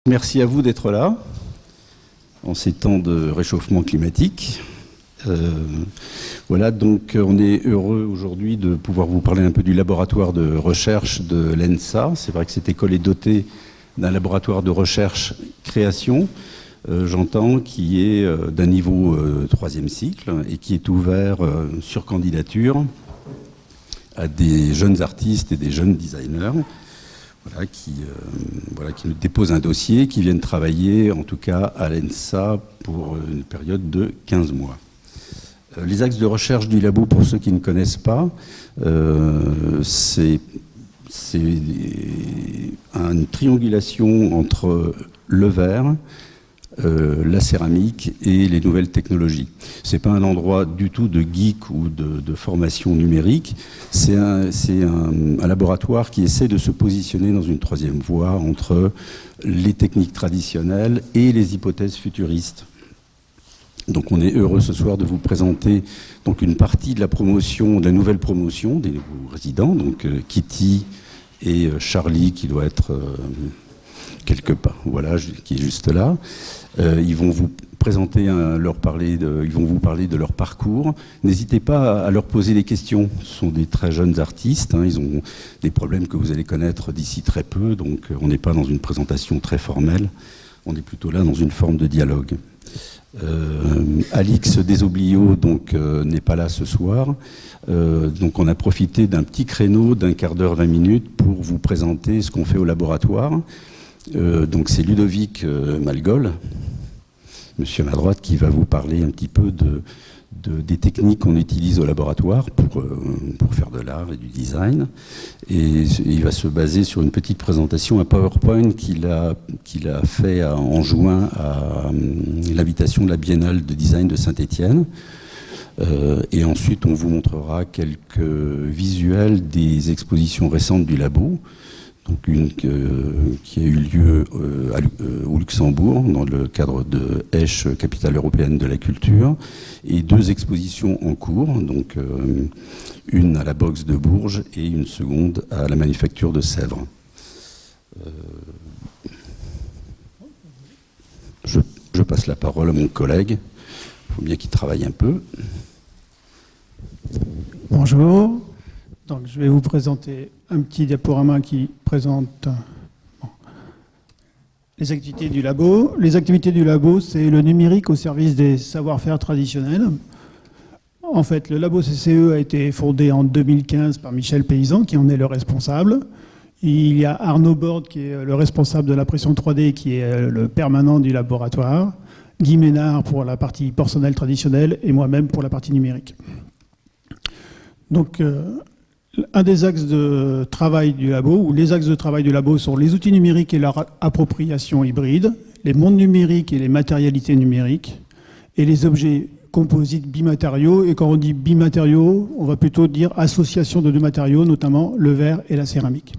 Merci à vous d'être là, en ces temps de réchauffement climatique. Voilà, donc on est heureux aujourd'hui de pouvoir vous parler un peu du laboratoire de recherche de l'ENSA. C'est vrai que cette école est dotée d'un laboratoire de recherche création, j'entends, qui est d'un niveau 3e cycle et qui est ouvert sur candidature à des jeunes artistes et des jeunes designers. Qui nous déposent un dossier, qui viennent travailler, en tout cas à l'ENSA, pour une période de 15 mois. Les axes de recherche du labo, pour ceux qui ne connaissent pas, c'est une triangulation entre le verre, la céramique et les nouvelles technologies. C'est pas un endroit du tout de geek ou de formation numérique, c'est un laboratoire qui essaie de se positionner dans une troisième voie entre les techniques traditionnelles et les hypothèses futuristes. Donc on est heureux ce soir de vous présenter donc une partie de la promotion, de la nouvelle promotion des nouveaux résidents, donc Kitty et Charlie qui doit être quelque part, voilà, qui est juste là. Ils vont vous présenter, ils vont vous parler de leur parcours. N'hésitez pas à leur poser des questions. Ce sont des très jeunes artistes, ils ont des problèmes que vous allez connaître d'ici très peu, donc on n'est pas dans une présentation très formelle, on est plutôt là dans une forme de dialogue. Alix Desoblio n'est pas là ce soir, donc on a profité d'un petit créneau d'un quart d'heure, 20 minutes pour vous présenter ce qu'on fait au laboratoire. Donc c'est Ludovic Malgol, monsieur à ma droite, qui va vous parler un petit peu des techniques qu'on utilise au laboratoire pour faire de l'art et du design. Et il va se baser sur une petite présentation, un PowerPoint qu'il a fait en juin à l'invitation de la Biennale de design de Saint-Étienne. Et ensuite, on vous montrera quelques visuels des expositions récentes du labo. Donc une qui a eu lieu au Luxembourg dans le cadre de Esch, capitale européenne de la culture, et 2 expositions en cours, donc une à la Boxe de Bourges et une seconde à la Manufacture de Sèvres. Je passe la parole à mon collègue, il faut bien qu'il travaille un peu. Bonjour. Donc, je vais vous présenter un petit diaporama qui présente les activités du labo. Les activités du labo, c'est le numérique au service des savoir-faire traditionnels. En fait, le labo CCE a été fondé en 2015 par Michel Paysan, qui en est le responsable. Il y a Arnaud Borde, qui est le responsable de l'impression 3D, qui est le permanent du laboratoire. Guy Ménard pour la partie porcelaine traditionnelle et moi-même pour la partie numérique. Donc, un des axes de travail du labo, ou les axes de travail du labo, sont les outils numériques et leur appropriation hybride, les mondes numériques et les matérialités numériques, et les objets composites bimatériaux. Et quand on dit bimatériaux, on va plutôt dire association de 2 matériaux, notamment le verre et la céramique.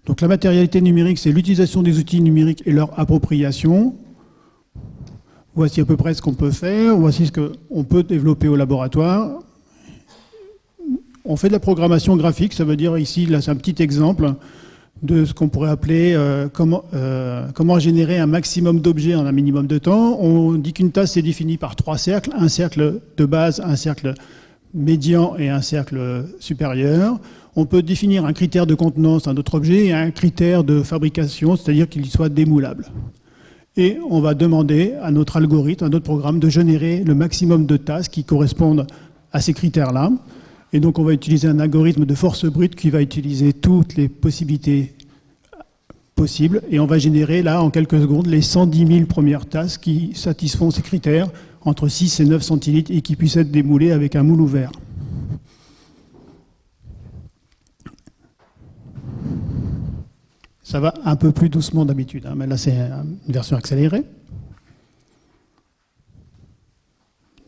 Donc la matérialité numérique, c'est l'utilisation des outils numériques et leur appropriation. Voici à peu près ce qu'on peut faire, voici ce qu'on peut développer au laboratoire. On fait de la programmation graphique, ça veut dire ici, là c'est un petit exemple de ce qu'on pourrait appeler comment générer un maximum d'objets en un minimum de temps. On dit qu'une tasse est définie par 3 cercles, un cercle de base, un cercle médian et un cercle supérieur. On peut définir un critère de contenance d'un autre objet et un critère de fabrication, c'est-à-dire qu'il soit démoulable. Et on va demander à notre algorithme, à notre programme, de générer le maximum de tasses qui correspondent à ces critères-là. Et donc on va utiliser un algorithme de force brute qui va utiliser toutes les possibilités possibles. Et on va générer là, en quelques secondes, les 110 000 premières tasses qui satisfont ces critères, entre 6 et 9 centilitres, et qui puissent être démoulées avec un moule ouvert. Ça va un peu plus doucement d'habitude, mais là c'est une version accélérée.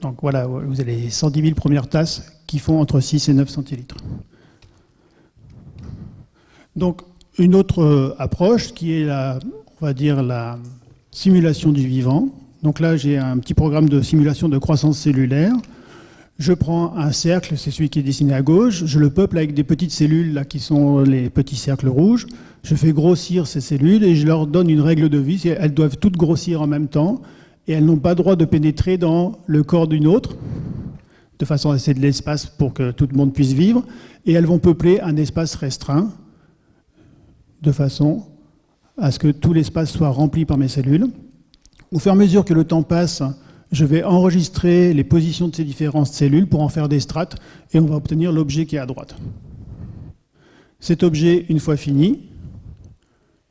Donc voilà, vous avez les 110 000 premières tasses qui font entre 6 et 9 centilitres. Donc une autre approche qui est on va dire la simulation du vivant. Donc là j'ai un petit programme de simulation de croissance cellulaire. Je prends un cercle, c'est celui qui est dessiné à gauche, je le peuple avec des petites cellules là, qui sont les petits cercles rouges. Je fais grossir ces cellules et je leur donne une règle de vie. Elles doivent toutes grossir en même temps et elles n'ont pas droit de pénétrer dans le corps d'une autre, de façon à laisser de l'espace pour que tout le monde puisse vivre. Et elles vont peupler un espace restreint, de façon à ce que tout l'espace soit rempli par mes cellules. Au fur et à mesure que le temps passe, je vais enregistrer les positions de ces différentes cellules pour en faire des strates et on va obtenir l'objet qui est à droite. Cet objet, une fois fini,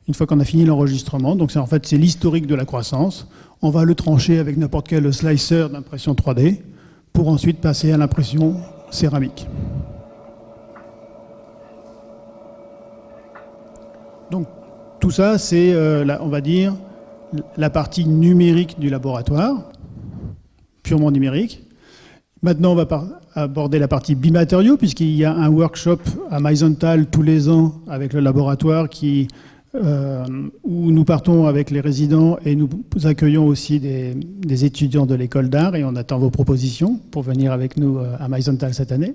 une fois qu'on a fini l'enregistrement, donc en fait c'est l'historique de la croissance, on va le trancher avec n'importe quel slicer d'impression 3D pour ensuite passer à l'impression céramique. Donc tout ça, c'est, on va dire, la partie numérique du laboratoire, purement numérique. Maintenant, on va aborder la partie bimatériaux, puisqu'il y a un workshop à Meisenthal tous les ans avec le laboratoire où nous partons avec les résidents et nous accueillons aussi des étudiants de l'école d'art et on attend vos propositions pour venir avec nous à Meisenthal cette année.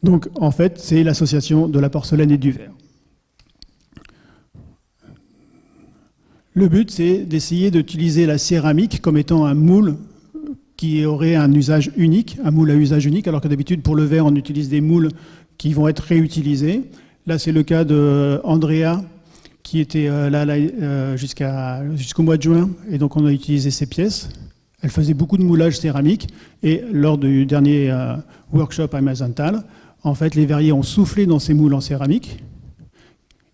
Donc, en fait, c'est l'association de la porcelaine et du verre. Le but, c'est d'essayer d'utiliser la céramique comme étant un moule qui aurait un usage unique, un moule à usage unique, alors que d'habitude, pour le verre, on utilise des moules qui vont être réutilisés. Là, c'est le cas d'Andrea, qui était là jusqu'au mois de juin, et donc on a utilisé ces pièces. Elle faisait beaucoup de moulage céramique, et lors du dernier workshop à Meisenthal, en fait, les verriers ont soufflé dans ces moules en céramique,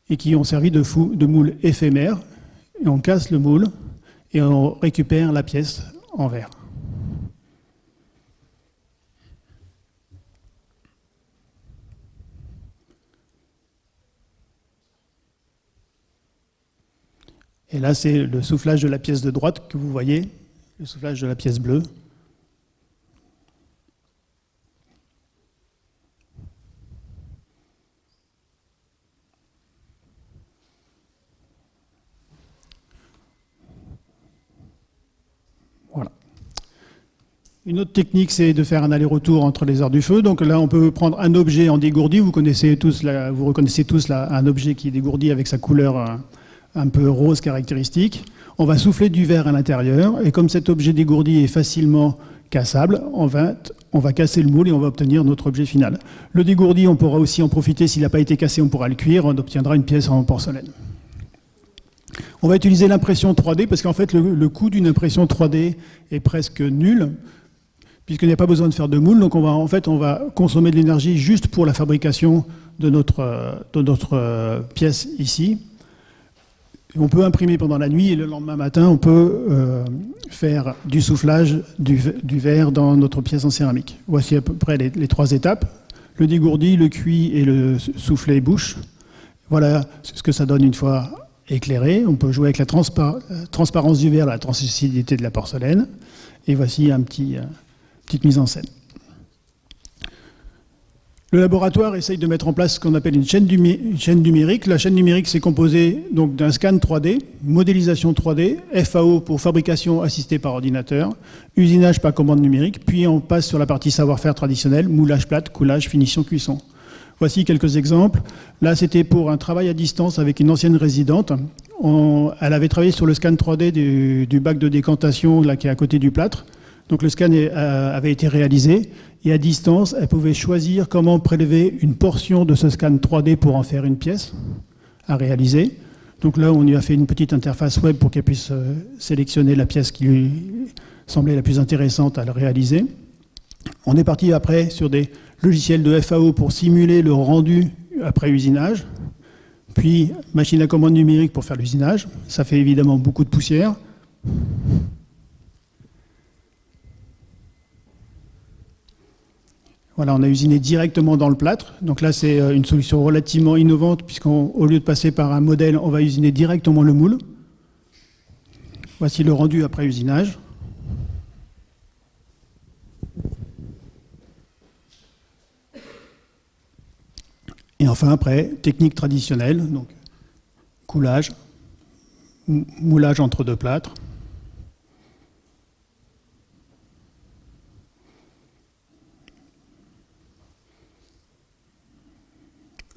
et qui ont servi de moule éphémère, et on casse le moule, et on récupère la pièce en verre. Et là, c'est le soufflage de la pièce de droite que vous voyez, le soufflage de la pièce bleue. Voilà. Une autre technique, c'est de faire un aller-retour entre les arts du feu. Donc là, on peut prendre un objet en dégourdi. Vous reconnaissez tous un objet qui est dégourdi avec sa couleur un peu rose caractéristique. On va souffler du verre à l'intérieur, et comme cet objet dégourdi est facilement cassable, on va casser le moule et on va obtenir notre objet final. Le dégourdi, on pourra aussi en profiter, s'il n'a pas été cassé, on pourra le cuire, on obtiendra une pièce en porcelaine. On va utiliser l'impression 3D, parce qu'en fait, le coût d'une impression 3D est presque nul, puisqu'il n'y a pas besoin de faire de moule, donc on va consommer de l'énergie juste pour la fabrication de notre pièce ici. On peut imprimer pendant la nuit et le lendemain matin, on peut faire du soufflage du verre dans notre pièce en céramique. Voici à peu près les trois étapes. Le dégourdi, le cuit et le soufflé bouche. Voilà ce que ça donne une fois éclairé. On peut jouer avec la transparence du verre, la translucidité de la porcelaine. Et voici une petite mise en scène. Le laboratoire essaye de mettre en place ce qu'on appelle une chaîne numérique. La chaîne numérique, c'est composé donc d'un scan 3D, modélisation 3D, FAO pour fabrication assistée par ordinateur, usinage par commande numérique, puis on passe sur la partie savoir-faire traditionnel, moulage plate, coulage, finition, cuisson. Voici quelques exemples. Là, c'était pour un travail à distance avec une ancienne résidente. Elle avait travaillé sur le scan 3D du bac de décantation là, qui est à côté du plâtre. Donc le scan avait été réalisé et à distance, elle pouvait choisir comment prélever une portion de ce scan 3D pour en faire une pièce à réaliser. Donc là, on lui a fait une petite interface web pour qu'elle puisse sélectionner la pièce qui lui semblait la plus intéressante à le réaliser. On est parti après sur des logiciels de FAO pour simuler le rendu après usinage, puis machine à commande numérique pour faire l'usinage. Ça fait évidemment beaucoup de poussière. Voilà, on a usiné directement dans le plâtre. Donc là, c'est une solution relativement innovante, puisqu'au lieu de passer par un modèle, on va usiner directement le moule. Voici le rendu après usinage. Et enfin, après, technique traditionnelle, donc coulage, moulage entre deux plâtres.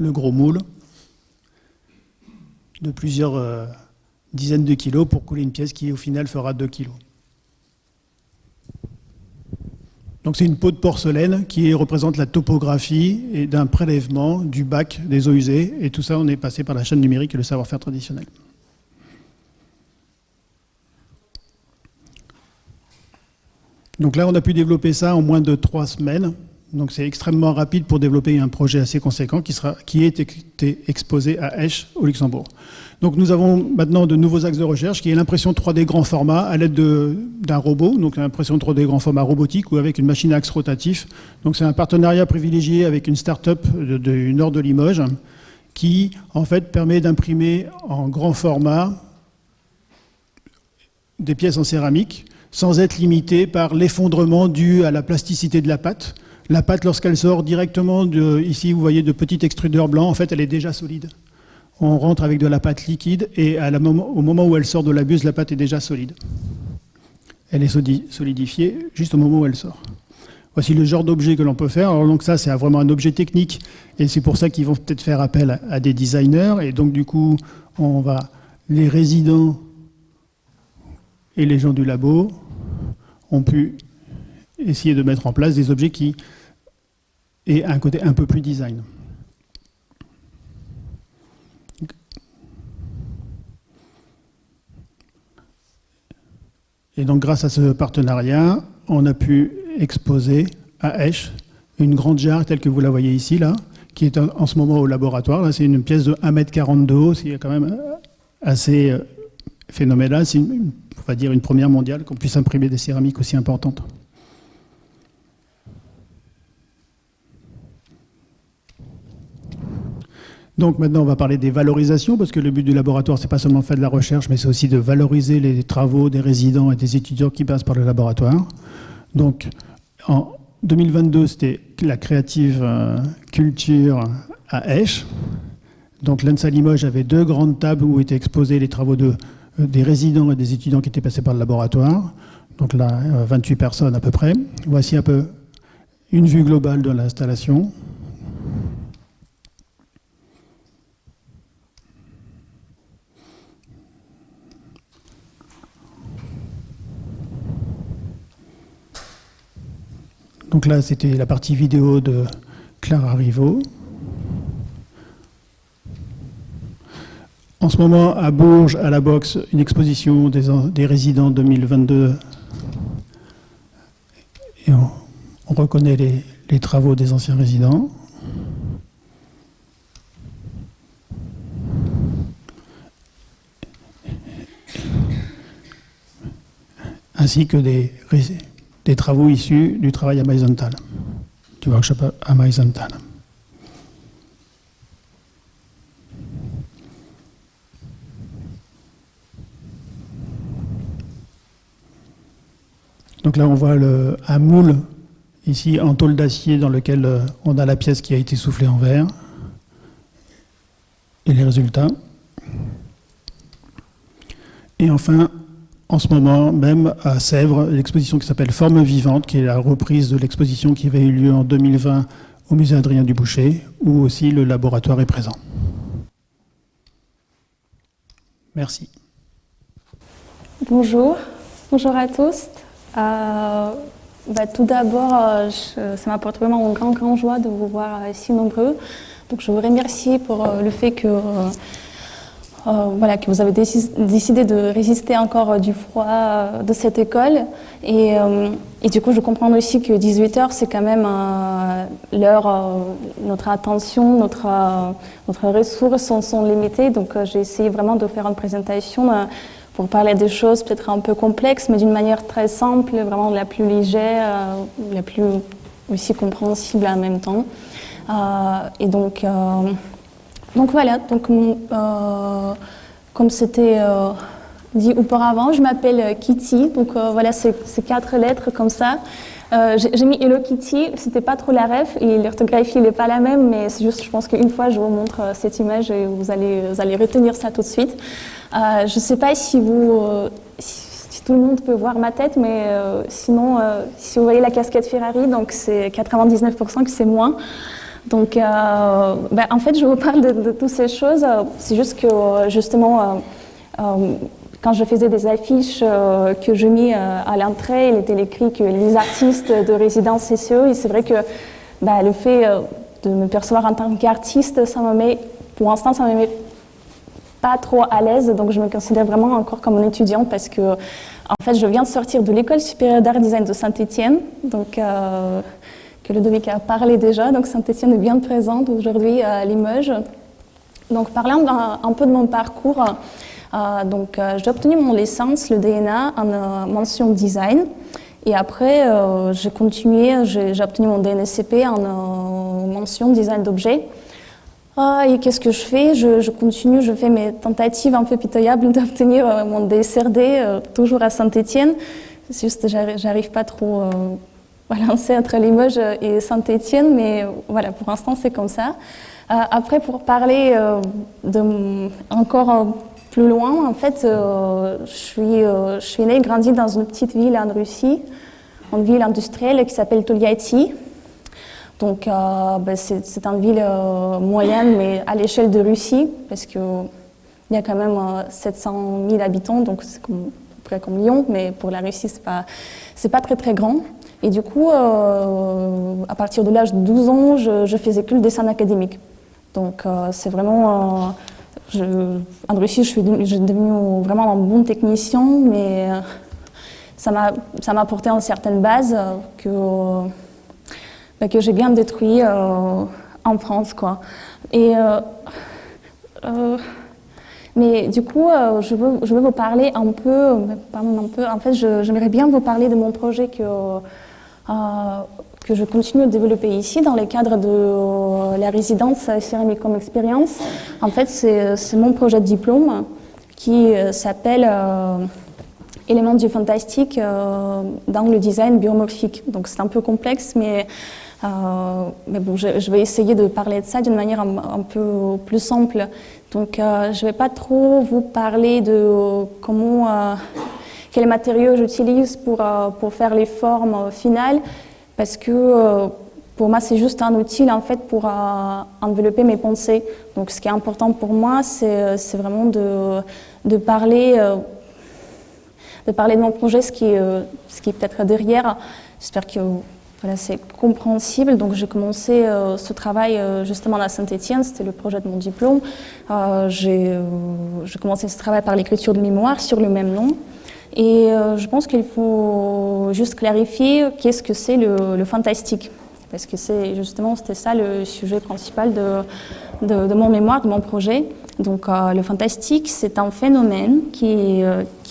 le gros moule de plusieurs dizaines de kilos pour couler une pièce qui au final fera 2 kilos. Donc c'est une peau de porcelaine qui représente la topographie et d'un prélèvement du bac des eaux usées. Et tout ça, on est passé par la chaîne numérique et le savoir-faire traditionnel. Donc là, on a pu développer ça en moins de 3 semaines. Donc c'est extrêmement rapide pour développer un projet assez conséquent qui est été exposé à Esch au Luxembourg. Donc nous avons maintenant de nouveaux axes de recherche qui est l'impression 3D grand format à l'aide d'un robot, donc l'impression 3D grand format robotique ou avec une machine à axe rotatif. Donc c'est un partenariat privilégié avec une start-up du nord de Limoges qui en fait permet d'imprimer en grand format des pièces en céramique sans être limité par l'effondrement dû à la plasticité de la pâte. La pâte, lorsqu'elle sort directement ici, vous voyez de petits extrudeurs blancs, en fait, elle est déjà solide. On rentre avec de la pâte liquide et au moment où elle sort de la buse, la pâte est déjà solide. Elle est solidifiée juste au moment où elle sort. Voici le genre d'objet que l'on peut faire. Alors donc ça, c'est vraiment un objet technique et c'est pour ça qu'ils vont peut-être faire appel à des designers. Et donc du coup, les résidents et les gens du labo ont pu essayer de mettre en place des objets qui aient un côté un peu plus design. Et donc grâce à ce partenariat, on a pu exposer à Esch une grande jarre telle que vous la voyez ici, là, qui est en ce moment au laboratoire. Là, c'est une pièce de 1,40 m de haut, c'est quand même assez phénoménal. C'est, on va dire, une première mondiale qu'on puisse imprimer des céramiques aussi importantes. Donc maintenant, on va parler des valorisations, parce que le but du laboratoire, c'est pas seulement faire de la recherche, mais c'est aussi de valoriser les travaux des résidents et des étudiants qui passent par le laboratoire. Donc, en 2022, c'était la créative culture à Esch. Donc l'ENSA Limoges avait 2 grandes tables où étaient exposés les travaux des résidents et des étudiants qui étaient passés par le laboratoire. Donc là, 28 personnes à peu près. Voici un peu une vue globale de l'installation. Donc là, c'était la partie vidéo de Clara Rivaud. En ce moment, à Bourges, à la Boxe, une exposition des résidents 2022. Et on reconnaît les travaux des anciens résidents. Ainsi que des travaux issus du travail à Meisenthal, du workshop à Meisenthal. Donc là, on voit un moule, ici, en tôle d'acier, dans lequel on a la pièce qui a été soufflée en verre, et les résultats. Et enfin, en ce moment même, à Sèvres, l'exposition qui s'appelle Formes vivantes, qui est la reprise de l'exposition qui avait eu lieu en 2020 au musée Adrien Duboucher, où aussi le laboratoire est présent. Merci. Bonjour à tous. Tout d'abord, ça m'apporte vraiment une grande joie de vous voir si nombreux. Donc je vous remercie pour le fait que vous avez décidé de résister encore du froid de cette école. Et du coup, je comprends aussi que 18h, c'est quand même l'heure, notre attention, notre ressources sont limitées. Donc j'ai essayé vraiment de faire une présentation pour parler des choses peut-être un peu complexes, mais d'une manière très simple, vraiment la plus légère, la plus aussi compréhensible en même temps. Et donc voilà, comme c'était dit auparavant, je m'appelle Kitty, donc voilà, c'est 4 lettres comme ça. J'ai mis Hello Kitty, c'était pas trop la ref, et l'orthographie n'est pas la même, mais c'est juste, je pense qu'une fois je vous montre cette image et vous allez retenir ça tout de suite. Je sais pas si tout le monde peut voir ma tête, mais sinon, si vous voyez la casquette Ferrari, donc c'est 99% que c'est moi. Donc, en fait, je vous parle de toutes ces choses. C'est juste que, justement, quand je faisais des affiches que je mis à l'entrée, il était écrit que les artistes de résidence CCE, et c'est vrai que le fait de me percevoir en tant qu'artiste, pour l'instant, ça me met pas trop à l'aise. Donc, je me considère vraiment encore comme un étudiant parce que, en fait, je viens de sortir de l'École supérieure d'art et design de Saint-Étienne. Donc, que Ludovic a parlé déjà, donc Saint-Étienne est bien présente aujourd'hui à Limoges. Donc parlant un peu de mon parcours, j'ai obtenu mon licence, le DNA, en mention design. Et après, j'ai continué, j'ai obtenu mon DNSCP en mention design d'objets. Et qu'est-ce que je fais? Je continue, je fais mes tentatives un peu pitoyables d'obtenir mon DSRD, toujours à Saint-Étienne. C'est juste que j'arrive pas trop balancer entre Limoges et Saint-Étienne, mais voilà, pour l'instant c'est comme ça. Après, pour parler encore plus loin, en fait, je suis née et grandie dans une petite ville en Russie, une ville industrielle qui s'appelle Toliati. Donc, c'est une ville moyenne, mais à l'échelle de Russie, parce qu'il y a quand même 700 000 habitants, donc c'est à peu près comme Lyon, mais pour la Russie, c'est pas très très grand. Et du coup, à partir de l'âge de 12 ans, je faisais que le dessin académique. Donc, c'est vraiment... en Russie, je suis devenue vraiment un bon technicien, mais ça m'a apporté une certaine base que j'ai bien détruit en France, quoi. Et... mais du coup, je veux vous parler un peu. En fait, j'aimerais bien vous parler de mon projet que je continue de développer ici dans le cadre de la résidence Céramicom Experience. En fait, c'est mon projet de diplôme qui s'appelle Éléments du fantastique dans le design biomorphique. Donc c'est un peu complexe, mais bon, je vais essayer de parler de ça d'une manière un peu plus simple. Donc je ne vais pas trop vous parler de quels matériaux j'utilise pour faire les formes finales, parce que pour moi c'est juste un outil en fait pour envelopper mes pensées. Donc ce qui est important pour moi, c'est vraiment de parler de mon projet, ce qui est peut-être derrière. J'espère que voilà, c'est compréhensible. Donc j'ai commencé ce travail justement à Saint-Étienne, c'était le projet de mon diplôme. J'ai commencé ce travail par l'écriture de mémoire sur le même nom. Et je pense qu'il faut juste clarifier qu'est-ce que c'est le fantastique. Parce que c'était ça le sujet principal de mon mémoire, de mon projet. Donc le fantastique, c'est un phénomène qui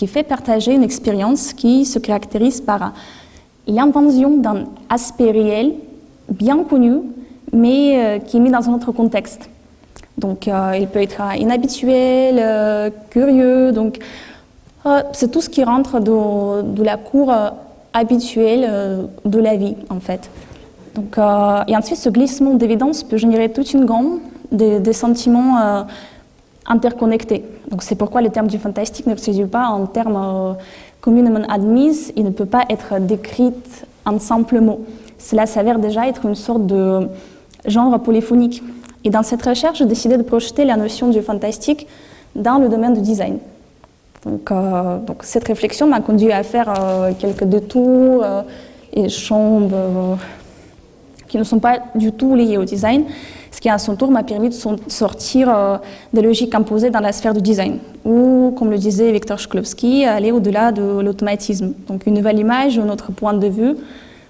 fait partager une expérience qui se caractérise par l'invention d'un aspect réel, bien connu, mais qui est mis dans un autre contexte. Donc il peut être inhabituel, curieux, donc c'est tout ce qui rentre de la cour habituelle de la vie, en fait. Donc, et ensuite, ce glissement d'évidence peut générer toute une gamme des sentiments interconnectés. Donc, c'est pourquoi le terme du fantastique ne se réduit pas en termes communément admis. Il ne peut pas être décrit en simples mots. Cela s'avère déjà être une sorte de genre polyphonique. Et dans cette recherche, j'ai décidé de projeter la notion du fantastique dans le domaine du design. Donc cette réflexion m'a conduit à faire quelques détours et chambres qui ne sont pas du tout liées au design, ce qui à son tour m'a permis de sortir des logiques imposées dans la sphère du design, ou comme le disait Viktor Shklovsky, aller au-delà de l'automatisme. Donc une nouvelle image, un autre point de vue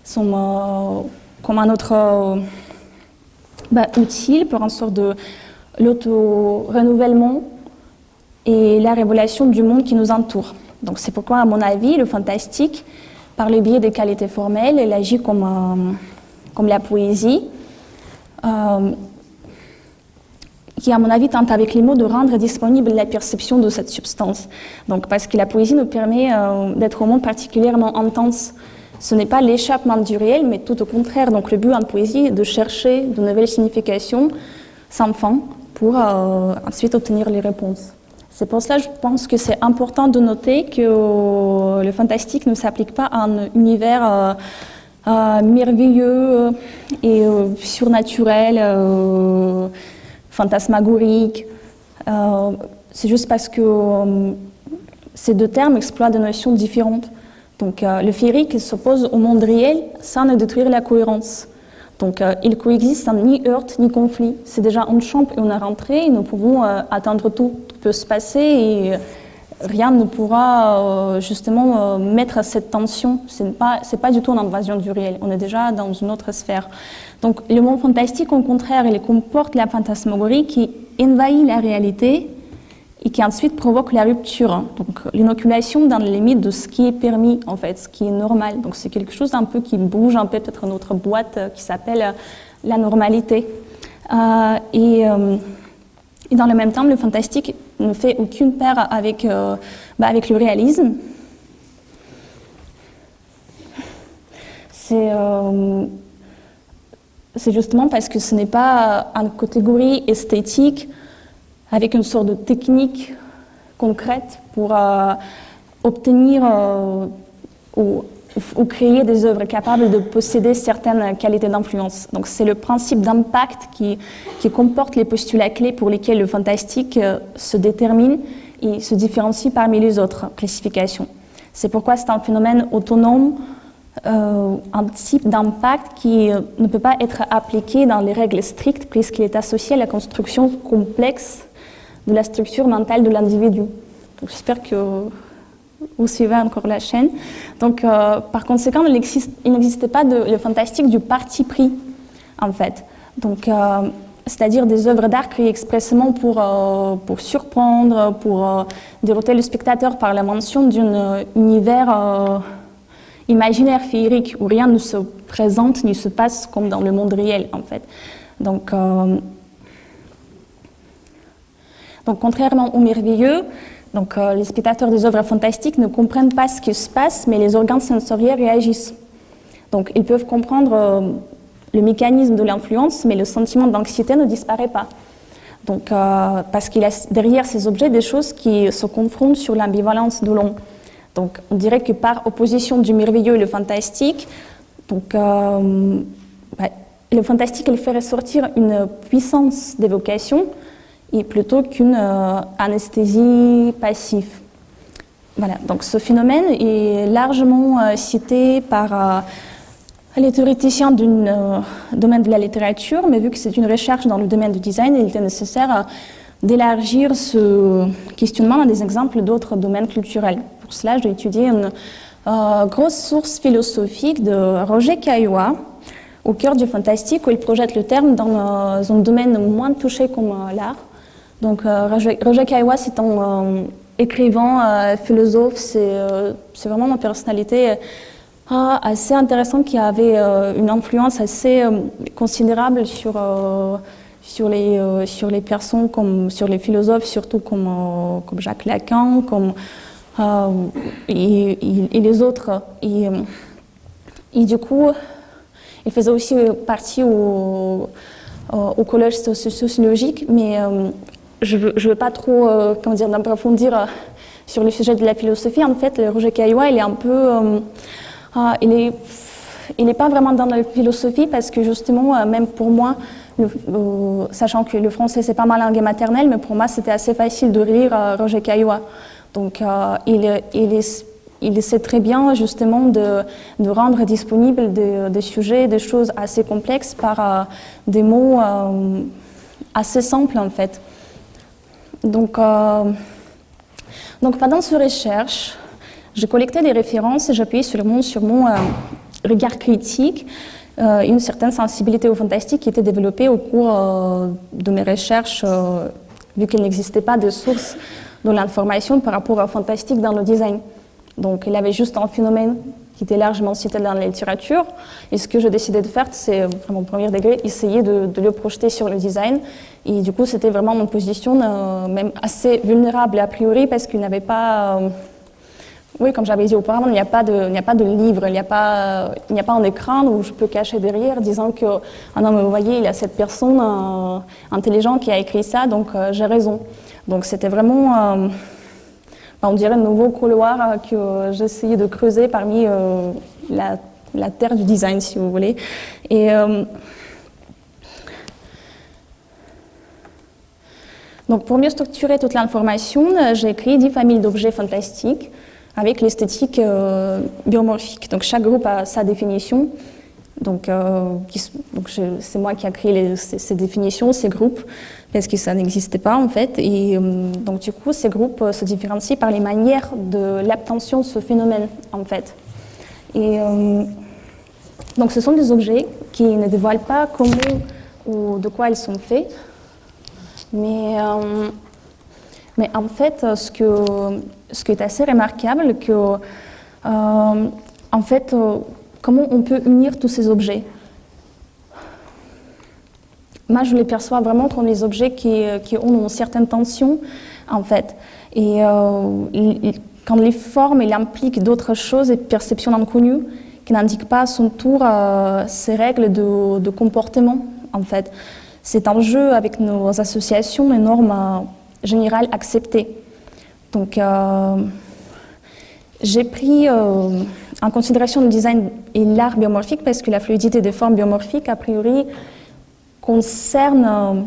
sont comme un autre outil pour une sorte de l'auto-renouvellement et la révélation du monde qui nous entoure. Donc c'est pourquoi, à mon avis, le fantastique, par le biais des qualités formelles, il agit comme la poésie, qui, à mon avis, tente avec les mots de rendre disponible la perception de cette substance. Donc, parce que la poésie nous permet d'être au monde particulièrement intense. Ce n'est pas l'échappement du réel, mais tout au contraire. Donc le but en poésie est de chercher de nouvelles significations sans fin pour ensuite obtenir les réponses. C'est pour cela que je pense que c'est important de noter que le fantastique ne s'applique pas à un univers merveilleux et surnaturel, fantasmagorique. C'est juste parce que ces deux termes exploitent des notions différentes. Donc le féerique s'oppose au monde réel sans ne détruire la cohérence. Donc ils coexistent sans ni heurts ni conflit. C'est déjà on champ et on est rentré et nous pouvons atteindre tout. Tout peut se passer et rien ne pourra justement mettre cette tension. C'est pas du tout une invasion du réel. On est déjà dans une autre sphère. Donc le monde fantastique, au contraire, il comporte la fantasmagorie qui envahit la réalité et qui ensuite provoque la rupture. Donc l'inoculation dans les limites de ce qui est permis, en fait, ce qui est normal. Donc c'est quelque chose d'un peu qui bouge un peu, peut-être notre boîte qui s'appelle la normalité. Et dans le même temps, le fantastique ne fait aucune paire avec le réalisme. C'est justement parce que ce n'est pas une catégorie esthétique avec une sorte de technique concrète pour obtenir ou créer des œuvres capables de posséder certaines qualités d'influence. Donc c'est le principe d'impact qui comporte les postulats clés pour lesquels le fantastique se détermine et se différencie parmi les autres classifications. C'est pourquoi c'est un phénomène autonome, un type d'impact qui ne peut pas être appliqué dans les règles strictes puisqu'il est associé à la construction complexe de la structure mentale de l'individu. J'espère que vous suivez encore la chaîne. Donc, par conséquent, il n'existait pas le fantastique du parti pris, en fait. Donc, c'est-à-dire des œuvres d'art créées expressément pour surprendre, pour dérouter le spectateur par la mention d'un univers imaginaire féerique où rien ne se présente ni se passe comme dans le monde réel, en fait. Donc contrairement au merveilleux, les spectateurs des œuvres fantastiques ne comprennent pas ce qui se passe, mais les organes sensoriels réagissent. Donc, ils peuvent comprendre le mécanisme de l'influence, mais le sentiment d'anxiété ne disparaît pas. Donc, parce qu'il y a derrière ces objets des choses qui se confrontent sur l'ambivalence de l'on. Donc, on dirait que par opposition du merveilleux et le fantastique, le fantastique, il fait ressortir une puissance d'évocation et plutôt qu'une anesthésie passive. Voilà, donc ce phénomène est largement cité par les théoriciens du domaine de la littérature, mais vu que c'est une recherche dans le domaine du design, il était nécessaire d'élargir ce questionnement à des exemples d'autres domaines culturels. Pour cela, j'ai étudié une grosse source philosophique de Roger Caillois, au cœur du fantastique, où il projette le terme dans un domaine moins touché comme l'art. Donc Roger Caillois, c'est un écrivain, philosophe, c'est vraiment une personnalité assez intéressante qui avait une influence assez considérable sur les personnes, sur les philosophes, surtout comme Jacques Lacan, et les autres. Et du coup, il faisait aussi partie au collège sociologique, mais je veux pas trop d'approfondir sur le sujet de la philosophie. En fait, Roger Caillois, il est un peu... il n'est pas vraiment dans la philosophie parce que justement, même pour moi, sachant que le français, c'est pas ma langue maternelle, mais pour moi, c'était assez facile de lire Roger Caillois. Donc, il sait très bien justement de rendre disponibles des sujets, des choses assez complexes par des mots assez simples en fait. Donc pendant cette recherche, j'ai collecté des références et j'appuyais sur mon regard critique, une certaine sensibilité au fantastique qui était développée au cours de mes recherches, vu qu'il n'existait pas de source de l'information par rapport au fantastique dans le design. Donc il y avait juste un phénomène qui était largement cité dans la littérature. Et ce que j'ai décidé de faire, c'est vraiment au premier degré, essayer de le projeter sur le design. Et du coup, c'était vraiment une position même assez vulnérable a priori parce qu'il n'y avait pas... oui, comme j'avais dit auparavant, il n'y a pas de livre, il n'y a pas un écran où je peux cacher derrière disant que ah non, mais vous voyez, il y a cette personne intelligente qui a écrit ça, donc j'ai raison. Donc c'était vraiment... on dirait un nouveau couloir que j'essayais de creuser parmi la terre du design, si vous voulez. Et donc, pour mieux structurer toute l'information, j'ai créé 10 familles d'objets fantastiques avec l'esthétique biomorphique. Donc, chaque groupe a sa définition. Donc c'est moi qui ai créé ces définitions, ces groupes, parce que ça n'existait pas en fait. Et donc du coup, ces groupes se différencient par les manières de l'obtention de ce phénomène en fait. Et donc ce sont des objets qui ne dévoilent pas comment ou de quoi ils sont faits, mais en fait, ce qui est assez remarquable, que en fait comment on peut unir tous ces objets? Moi, je les perçois vraiment comme des objets qui ont une certaine tension, en fait. Et quand les forment, elles impliquent d'autres choses et perceptions inconnues qui n'indiquent pas à son tour ces règles de comportement, en fait. C'est un jeu avec nos associations et normes générales acceptées. Donc, j'ai pris en considération le design et l'art biomorphique parce que la fluidité des formes biomorphiques, a priori, concerne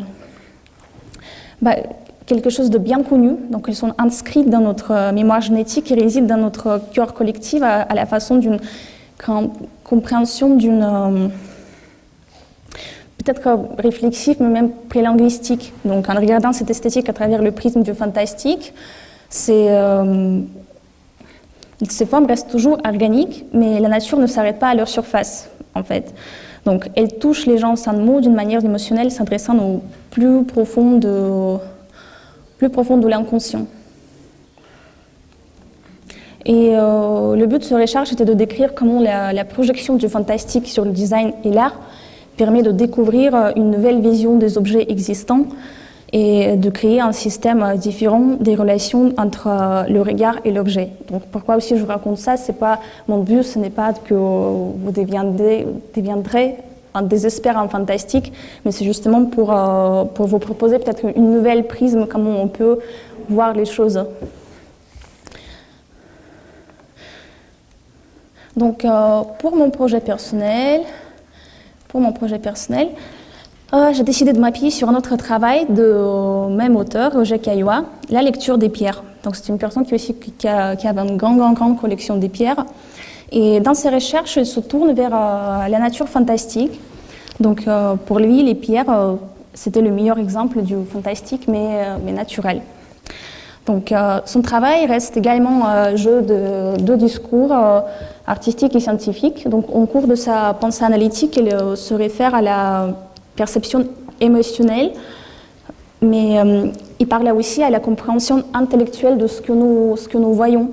quelque chose de bien connu. Donc, elles sont inscrites dans notre mémoire génétique et résident dans notre cœur collectif à la façon d'une compréhension d'une peut-être réflexive, mais même prélinguistique. Donc, en regardant cette esthétique à travers le prisme du fantastique, ces formes restent toujours organiques, mais la nature ne s'arrête pas à leur surface, en fait. Donc, elles touchent les gens sans mots d'une manière émotionnelle, s'adressant au plus profond de l'inconscient. Et le but de ce recherche était de décrire comment la projection du fantastique sur le design et l'art permet de découvrir une nouvelle vision des objets existants et de créer un système différent des relations entre le regard et l'objet. Donc pourquoi aussi je vous raconte ça, mon but, ce n'est pas que vous deviendrez des experts en fantastique, mais c'est justement pour vous proposer peut-être une nouvelle prisme, comment on peut voir les choses. Donc pour mon projet personnel, j'ai décidé de m'appuyer sur un autre travail de même auteur, Roger Caillois, La lecture des pierres. Donc c'est une personne qui a une grande collection des pierres. Et dans ses recherches, il se tourne vers la nature fantastique. Donc pour lui, les pierres, c'était le meilleur exemple du fantastique, mais naturel. Donc son travail reste également un jeu de discours artistiques et scientifiques. Donc au cours de sa pensée analytique, il se réfère à la perception émotionnelle, mais il parle aussi à la compréhension intellectuelle de ce que nous voyons.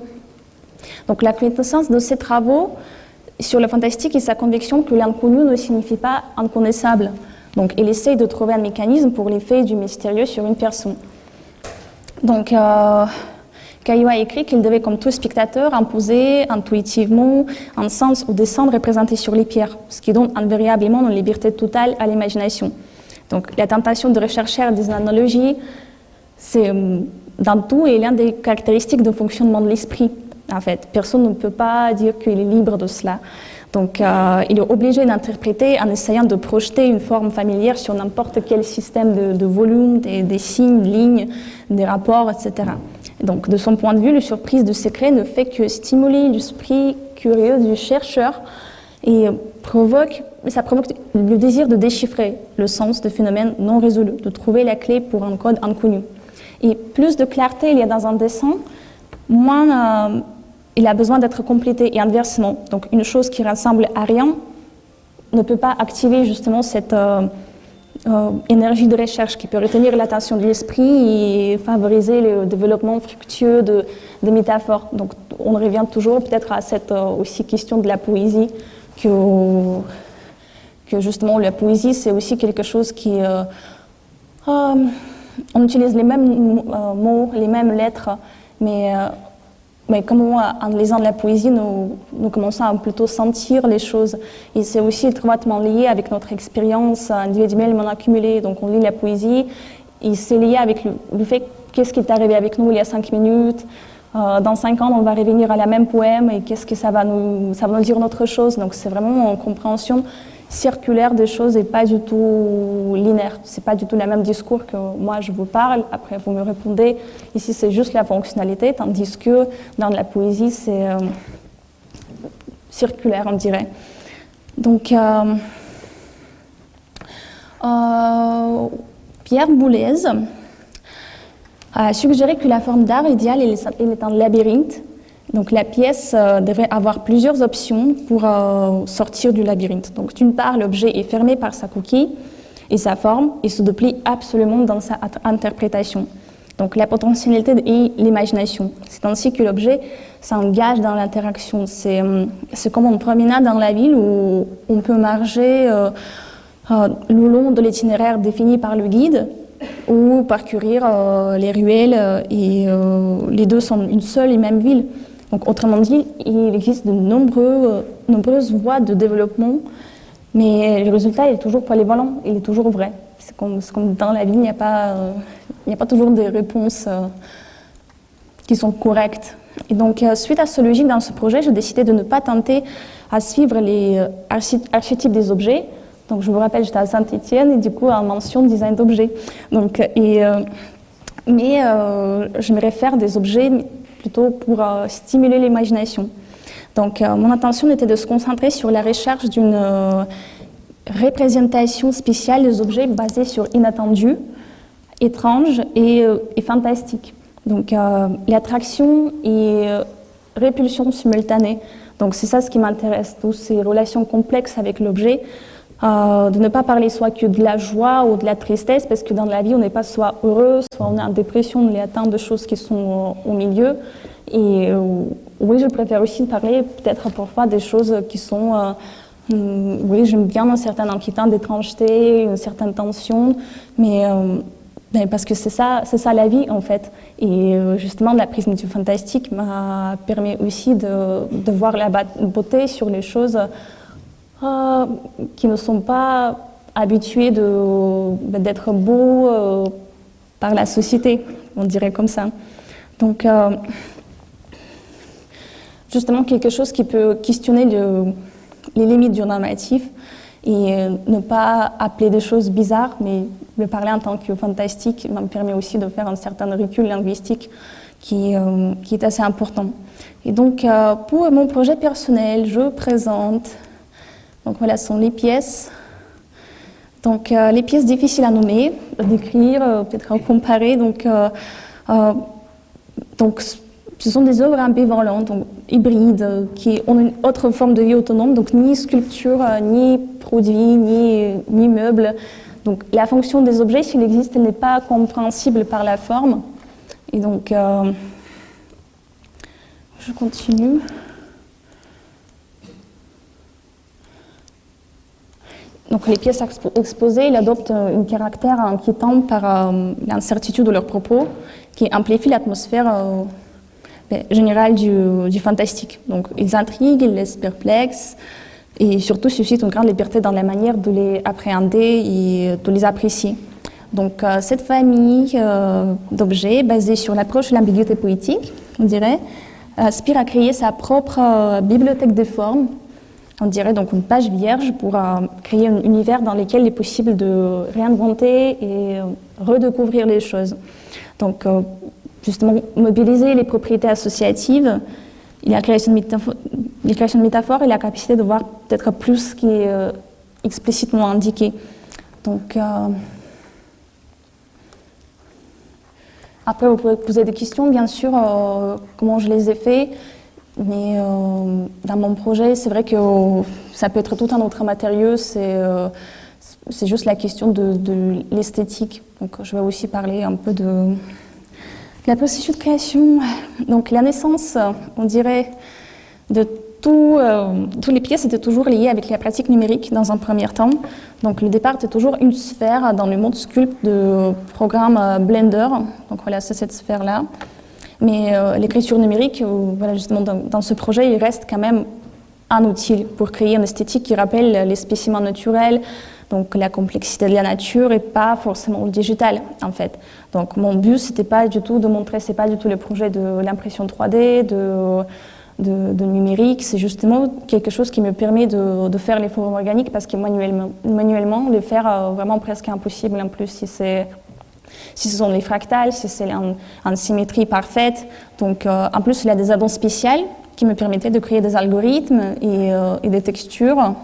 Donc la quintessence de ses travaux sur le fantastique est sa conviction que l'inconnu ne signifie pas inconnaissable. Donc il essaye de trouver un mécanisme pour l'effet du mystérieux sur une personne. Donc Caillois a écrit qu'il devait, comme tout spectateur, imposer intuitivement un sens ou des sons représentés sur les pierres, ce qui donne invariablement une liberté totale à l'imagination. Donc la tentation de rechercher des analogies, c'est dans tout et l'une des caractéristiques de fonctionnement de l'esprit. En fait, personne ne peut pas dire qu'il est libre de cela. Donc il est obligé d'interpréter en essayant de projeter une forme familière sur n'importe quel système de volume, des signes, lignes, des rapports, etc. Donc, de son point de vue, le surprise du secret ne fait que stimuler l'esprit curieux du chercheur et ça provoque le désir de déchiffrer le sens de phénomènes non résolus, de trouver la clé pour un code inconnu. Et plus de clarté il y a dans un dessin, moins il a besoin d'être complété, et inversement. Donc, une chose qui ressemble à rien ne peut pas activer justement cette énergie de recherche qui peut retenir l'attention de l'esprit et favoriser le développement fructueux des métaphores. Donc on revient toujours peut-être à cette aussi question de la poésie, que justement la poésie c'est aussi quelque chose qui... on utilise les mêmes mots, les mêmes lettres, mais comment en lisant de la poésie, nous commençons à plutôt sentir les choses. Et c'est aussi étroitement lié avec notre expérience individuellement accumulée. Donc on lit la poésie et c'est lié avec le fait qu'est-ce qui est arrivé avec nous il y a 5 minutes, dans 5 ans, on va revenir à la même poème et qu'est-ce que ça va nous dire une autre chose. Donc c'est vraiment une compréhension circulaire des choses et pas du tout linéaire. C'est pas du tout le même discours que moi je vous parle. Après vous me répondez. Ici c'est juste la fonctionnalité, tandis que dans la poésie c'est circulaire, on dirait. Donc Pierre Boulez a suggéré que la forme d'art idéale elle est un labyrinthe. Donc la pièce devrait avoir plusieurs options pour sortir du labyrinthe. Donc d'une part, l'objet est fermé par sa coquille et sa forme et se déplie absolument dans sa interprétation. Donc la potentialité et l'imagination. C'est ainsi que l'objet s'engage dans l'interaction. C'est comme une promenade dans la ville où on peut marcher le long de l'itinéraire défini par le guide ou parcourir les ruelles et les deux sont une seule et même ville. Donc, autrement dit, il existe de nombreuses voies de développement, mais le résultat il est toujours polyvalent, il est toujours vrai. C'est comme dans la vie, il n'y a pas toujours des réponses qui sont correctes. Et donc, suite à ce logique dans ce projet, j'ai décidé de ne pas tenter à suivre les archétypes des objets. Donc, je vous rappelle, j'étais à Saint-Étienne et du coup, en mention design d'objets. Donc, mais j'aimerais faire des objets plutôt pour stimuler l'imagination. Donc, mon intention était de se concentrer sur la recherche d'une représentation spéciale des objets basée sur inattendu, étrange et fantastique. Donc, l'attraction et répulsion simultanée. Donc, c'est ça ce qui m'intéresse, toutes ces relations complexes avec l'objet. De ne pas parler soit que de la joie ou de la tristesse, parce que dans la vie, on n'est pas soit heureux, soit on est en dépression, on est atteint de choses qui sont au milieu. Et oui, je préfère aussi parler peut-être parfois des choses qui sont... oui, j'aime bien un certain inquiétant d'étrangeté, une certaine tension, mais parce que c'est ça la vie en fait. Et justement, la prisme du fantastique m'a permis aussi de voir la beauté sur les choses qui ne sont pas habitués d'être beaux par la société, on dirait comme ça. Donc, justement, quelque chose qui peut questionner les limites du normatif et ne pas appeler des choses bizarres, mais le parler en tant que fantastique m'a permis aussi de faire un certain recul linguistique qui est assez important. Et donc, pour mon projet personnel, je présente... Donc voilà, ce sont les pièces. Donc les pièces difficiles à nommer, à décrire, peut-être à comparer. Donc ce sont des œuvres ambivalentes, donc hybrides, qui ont une autre forme de vie autonome, donc ni sculpture, ni produit, ni meuble. Donc la fonction des objets, s'il existe, elle n'est pas compréhensible par la forme. Et donc je continue. Donc les pièces exposées, elles adoptent un caractère inquiétant par l'incertitude de leurs propos, qui amplifie l'atmosphère générale du fantastique. Donc ils intriguent, ils laissent perplexes, et surtout suscitent une grande liberté dans la manière de les appréhender et de les apprécier. Donc cette famille d'objets, basée sur l'approche de l'ambiguïté poétique, on dirait, aspire à créer sa propre bibliothèque des formes. On dirait donc une page vierge pour créer un univers dans lequel il est possible de réinventer et redécouvrir les choses. Donc, justement, mobiliser les propriétés associatives, la création de métaphores et la capacité de voir peut-être plus ce qui est explicitement indiqué. Donc, après, vous pouvez poser des questions, bien sûr, comment je les ai faits. Mais dans mon projet, c'est vrai que ça peut être tout un autre matériau, c'est juste la question de l'esthétique. Donc je vais aussi parler un peu de la processus de création. Donc la naissance, on dirait, de toutes les pièces étaient toujours liées avec la pratique numérique dans un premier temps. Donc le départ était toujours une sphère dans le monde sculpte de programme Blender. Donc voilà, c'est cette sphère-là. Mais l'écriture numérique, voilà, justement dans ce projet, il reste quand même un outil pour créer une esthétique qui rappelle les spécimens naturels, donc la complexité de la nature et pas forcément le digital en fait. Donc mon but c'était pas du tout de montrer, c'est pas du tout le projet de l'impression 3D, de numérique, c'est justement quelque chose qui me permet de faire les formes organiques parce que manuellement le faire vraiment presque impossible en plus si ce sont des fractales, si c'est en symétrie parfaite. Donc en plus il y a des add-ons spéciaux qui me permettaient de créer des algorithmes et des textures.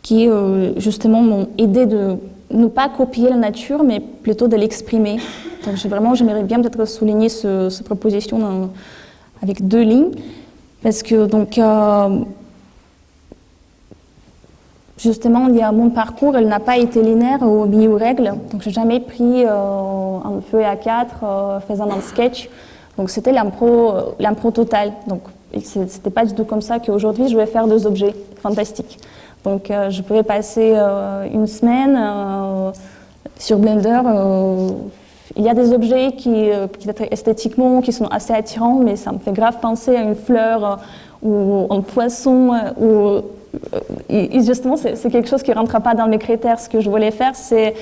Qui justement m'ont aidé de ne pas copier la nature, mais plutôt de l'exprimer. Donc j'aimerais bien peut-être souligner cette proposition avec 2 lignes, parce que donc justement mon parcours, elle n'a pas été linéaire au milieu règles, donc j'ai jamais pris un feuille A4 faisant un sketch. Donc c'était l'impro total. Donc c'était pas du tout comme ça qu'aujourd'hui je vais faire 2 objets fantastiques. Donc je pouvais passer une semaine sur Blender. Il y a des objets qui esthétiquement qui sont assez attirants, mais ça me fait grave penser à une fleur ou un poisson. Et justement, c'est quelque chose qui ne rentre pas dans mes critères. Ce que je voulais faire, c'est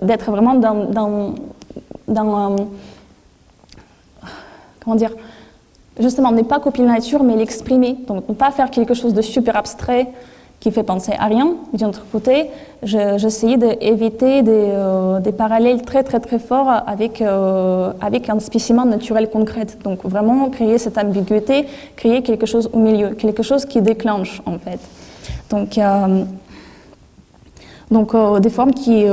d'être vraiment dans comment dire, justement, ne pas copier la nature, mais l'exprimer. Donc, ne pas faire quelque chose de super abstrait qui fait penser à rien. D'un autre côté, j'essayais d'éviter des parallèles très, très, très forts avec un spécimen naturel concret. Donc, vraiment créer cette ambiguïté, créer quelque chose au milieu, quelque chose qui déclenche, en fait. Donc des formes qui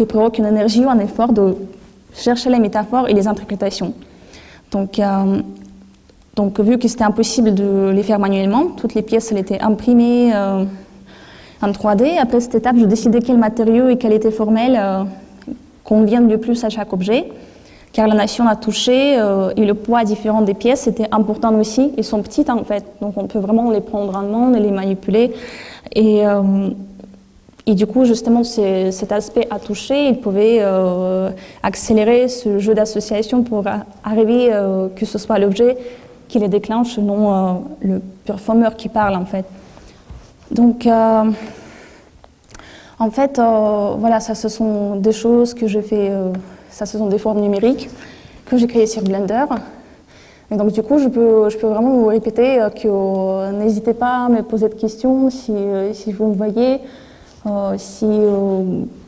provoquent une énergie ou un effort de chercher les métaphores et les interprétations. Donc vu que c'était impossible de les faire manuellement, toutes les pièces elles étaient imprimées en 3D. Après cette étape, je décidais quel matériau et qualité formelle conviennent le plus à chaque objet, car la nation à toucher et le poids différent des pièces était important aussi. Ils sont petites en fait, donc on peut vraiment les prendre en main et les manipuler. Et du coup, justement, cet aspect à toucher, il pouvait accélérer ce jeu d'association pour arriver que ce soit l'objet qui les déclenche, non le performeur qui parle, en fait. Donc, en fait, voilà, ça, ce sont des choses que je fais, ça, ce sont des formes numériques que j'ai créées sur Blender. Et donc, du coup, je peux vraiment vous répéter que n'hésitez pas à me poser de questions si vous me voyez.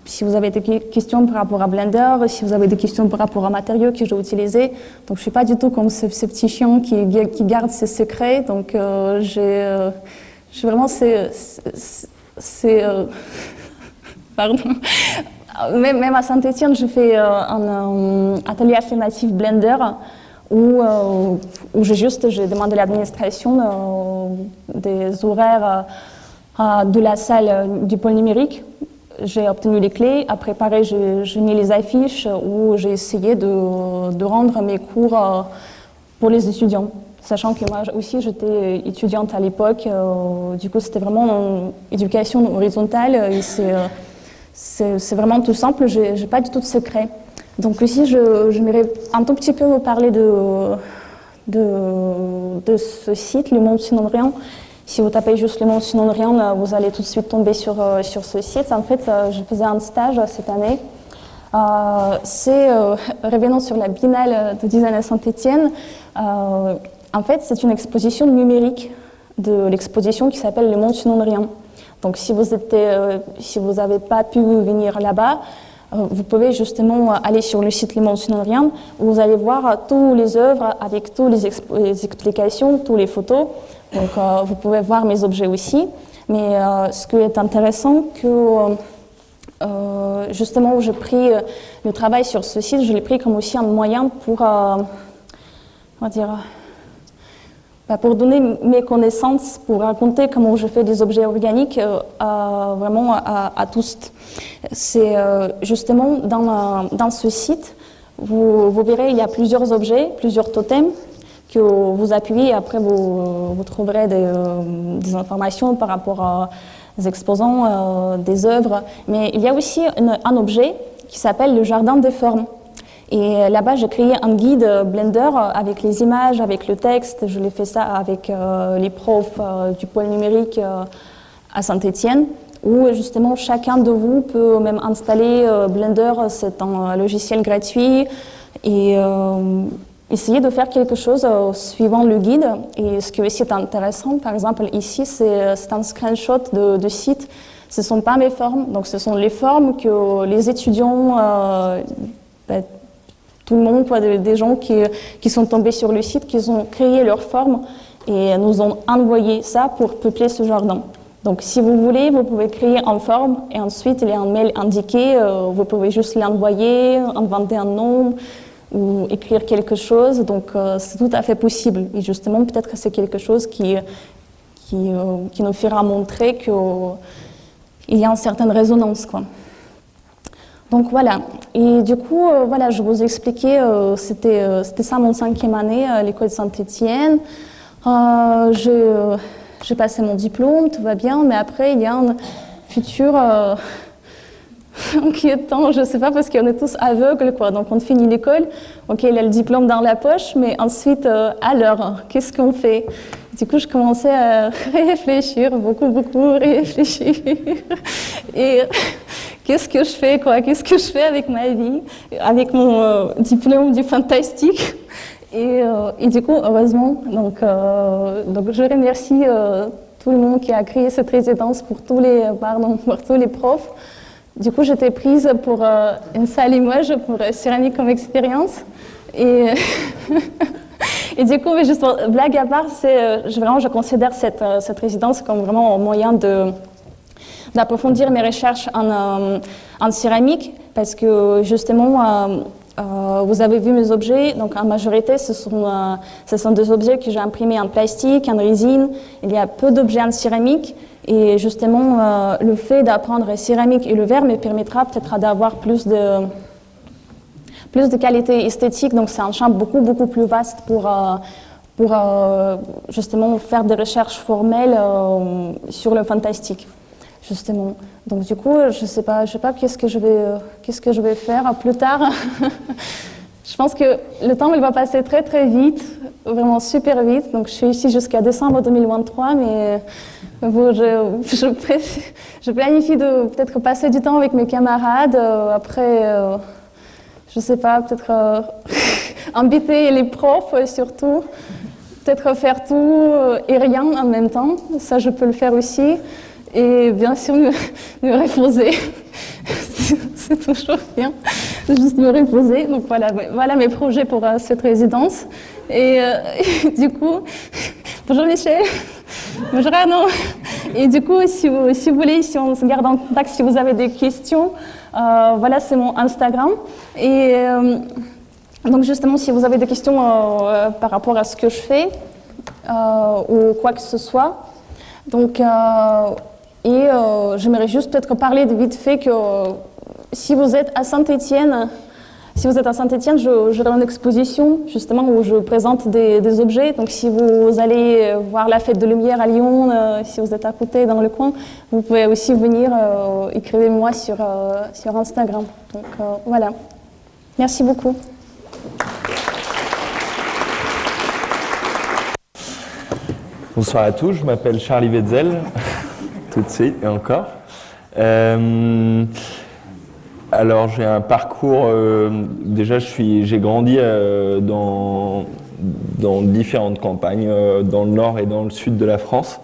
Si vous avez des questions par rapport à Blender, si vous avez des questions par rapport à matériaux que j'ai utilisés. Donc je ne suis pas du tout comme ce petit chien qui garde ses secrets. Donc j'ai vraiment pardon. Même à Saint-Étienne, je fais un atelier affirmatif Blender où j'ai demandé à l'administration des horaires de la salle du pôle numérique. J'ai obtenu les clés. Après, pareil, j'ai mis les affiches où j'ai essayé de rendre mes cours pour les étudiants. Sachant que moi aussi, j'étais étudiante à l'époque. Du coup, c'était vraiment une éducation horizontale. Et c'est vraiment tout simple. J'ai pas du tout de secret. Donc ici, j'aimerais un tout petit peu vous parler de ce site, Le Monde Sinon Rien. Si vous tapez juste Le Monde Sinon Rien, vous allez tout de suite tomber sur ce site. En fait, je faisais un stage cette année. Revenant sur la Biennale de design à Saint-Étienne, en fait, c'est une exposition numérique de l'exposition qui s'appelle Le Monde Sinon Rien. Donc, si vous n'avez pas pu venir là-bas, vous pouvez justement aller sur le site Le Monde Sinon Rien, où vous allez voir toutes les œuvres avec toutes les explications, toutes les photos. Donc, vous pouvez voir mes objets aussi. Mais ce qui est intéressant, que justement, où j'ai pris le travail sur ce site, je l'ai pris comme aussi un moyen pour, on va dire, pour donner mes connaissances, pour raconter comment je fais des objets organiques vraiment à tous. C'est justement dans ce site, vous verrez, il y a plusieurs objets, plusieurs totems que vous appuyez et après vous trouverez des informations par rapport aux exposants, des œuvres. Mais il y a aussi un objet qui s'appelle le jardin des formes. Et là-bas, j'ai créé un guide Blender avec les images, avec le texte. Je l'ai fait ça avec les profs du pôle numérique à Saint-Étienne, où justement chacun de vous peut même installer Blender, c'est un logiciel gratuit, et essayer de faire quelque chose suivant le guide. Et ce qui aussi est intéressant, par exemple ici, c'est un screenshot de site. Ce ne sont pas mes formes, donc ce sont les formes que les étudiants, tout le monde, des gens qui sont tombés sur le site, qui ont créé leurs formes et nous ont envoyé ça pour peupler ce jardin. Donc si vous voulez, vous pouvez créer en forme et ensuite il y a un mail indiqué, vous pouvez juste l'envoyer, inventer un nom ou écrire quelque chose, donc c'est tout à fait possible. Et justement, peut-être que c'est quelque chose qui nous fera montrer qu'il y a une certaine résonance, quoi. Donc voilà, et du coup, voilà, je vous expliquais, c'était ça mon 5e année à l'école de Saint-Étienne. J'ai passé mon diplôme, tout va bien, mais après, il y a un futur inquiétant, je ne sais pas, parce qu'on est tous aveugles, quoi. Donc on finit l'école, ok, il a le diplôme dans la poche, mais ensuite, alors, qu'est-ce qu'on fait? Du coup, je commençais à réfléchir, beaucoup réfléchir. Et qu'est-ce que je fais, quoi? Qu'est-ce que je fais avec ma vie, avec mon diplôme du fantastique? Et du coup, heureusement, donc je remercie tout le monde qui a créé cette résidence pour tous les profs. Du coup, j'étais prise pour une salle Limoges pour céramique comme expérience. Et, et du coup, mais juste blague à part, je considère cette résidence comme vraiment un moyen d'approfondir mes recherches en céramique, parce que justement, vous avez vu mes objets, donc en majorité, ce sont des objets que j'ai imprimés en plastique, en résine. Il y a peu d'objets en céramique, et justement, le fait d'apprendre céramique et le verre me permettra peut-être d'avoir plus de qualité esthétique. Donc c'est un champ beaucoup plus vaste pour justement faire des recherches formelles sur le fantastique, justement. Donc du coup, je sais pas qu'est-ce que je vais faire plus tard. Je pense que le temps il va passer très vite, vraiment super vite. Donc je suis ici jusqu'à décembre 2023, mais bon, je planifie de peut-être passer du temps avec mes camarades. Après, je sais pas, peut-être embêter les profs surtout, peut-être faire tout et rien en même temps. Ça, je peux le faire aussi. Et bien sûr, me reposer. C'est toujours bien, juste me reposer. Donc voilà mes projets pour cette résidence. Et du coup, bonjour Michel, bonjour Arnaud. Et du coup, si vous voulez, si on se garde en contact, si vous avez des questions, voilà, c'est mon Instagram. Et donc justement, si vous avez des questions par rapport à ce que je fais ou quoi que ce soit, donc j'aimerais juste peut-être parler de vite fait que si vous êtes à Saint-Étienne, j'aurai une exposition justement où je présente des objets. Donc si vous allez voir la fête de lumière à Lyon, si vous êtes à côté dans le coin, vous pouvez aussi venir, écrivez-moi sur Instagram. Donc voilà. Merci beaucoup. Bonsoir à tous, je m'appelle Charlie Wetzel, tout de suite et encore. Alors j'ai un parcours, déjà j'ai grandi dans différentes campagnes, dans le nord et dans le sud de la France,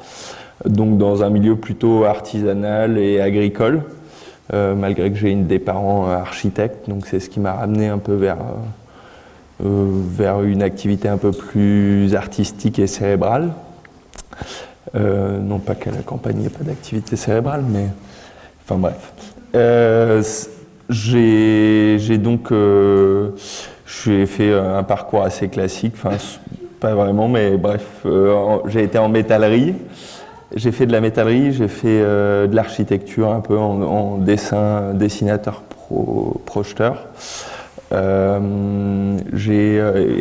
donc dans un milieu plutôt artisanal et agricole, malgré que j'ai des parents architectes, donc c'est ce qui m'a ramené un peu vers une activité un peu plus artistique et cérébrale. Non pas qu'à la campagne il n'y ait pas d'activité cérébrale, mais enfin bref. J'ai fait un parcours assez classique, enfin pas vraiment, mais bref, j'ai été en métallerie. J'ai fait de la métallerie, j'ai fait de l'architecture un peu en dessinateur projeteur. Et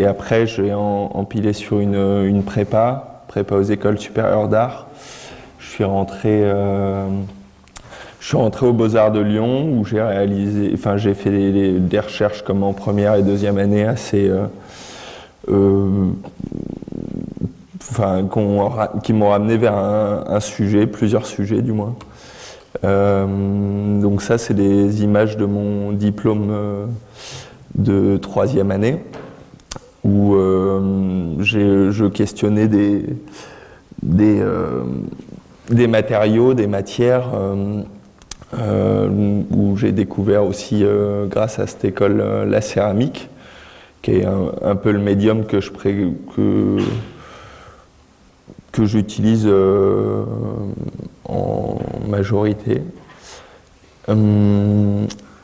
après j'ai empilé sur une prépa aux écoles supérieures d'art. Je Je suis rentré aux Beaux-Arts de Lyon où j'ai fait des recherches comme en première et deuxième année assez qui m'ont ramené vers un sujet, plusieurs sujets du moins. Donc ça, c'est des images de mon diplôme de troisième année où je questionnais des matériaux, des matières, où j'ai découvert aussi, grâce à cette école, la céramique, qui est un peu le médium que j'utilise en majorité.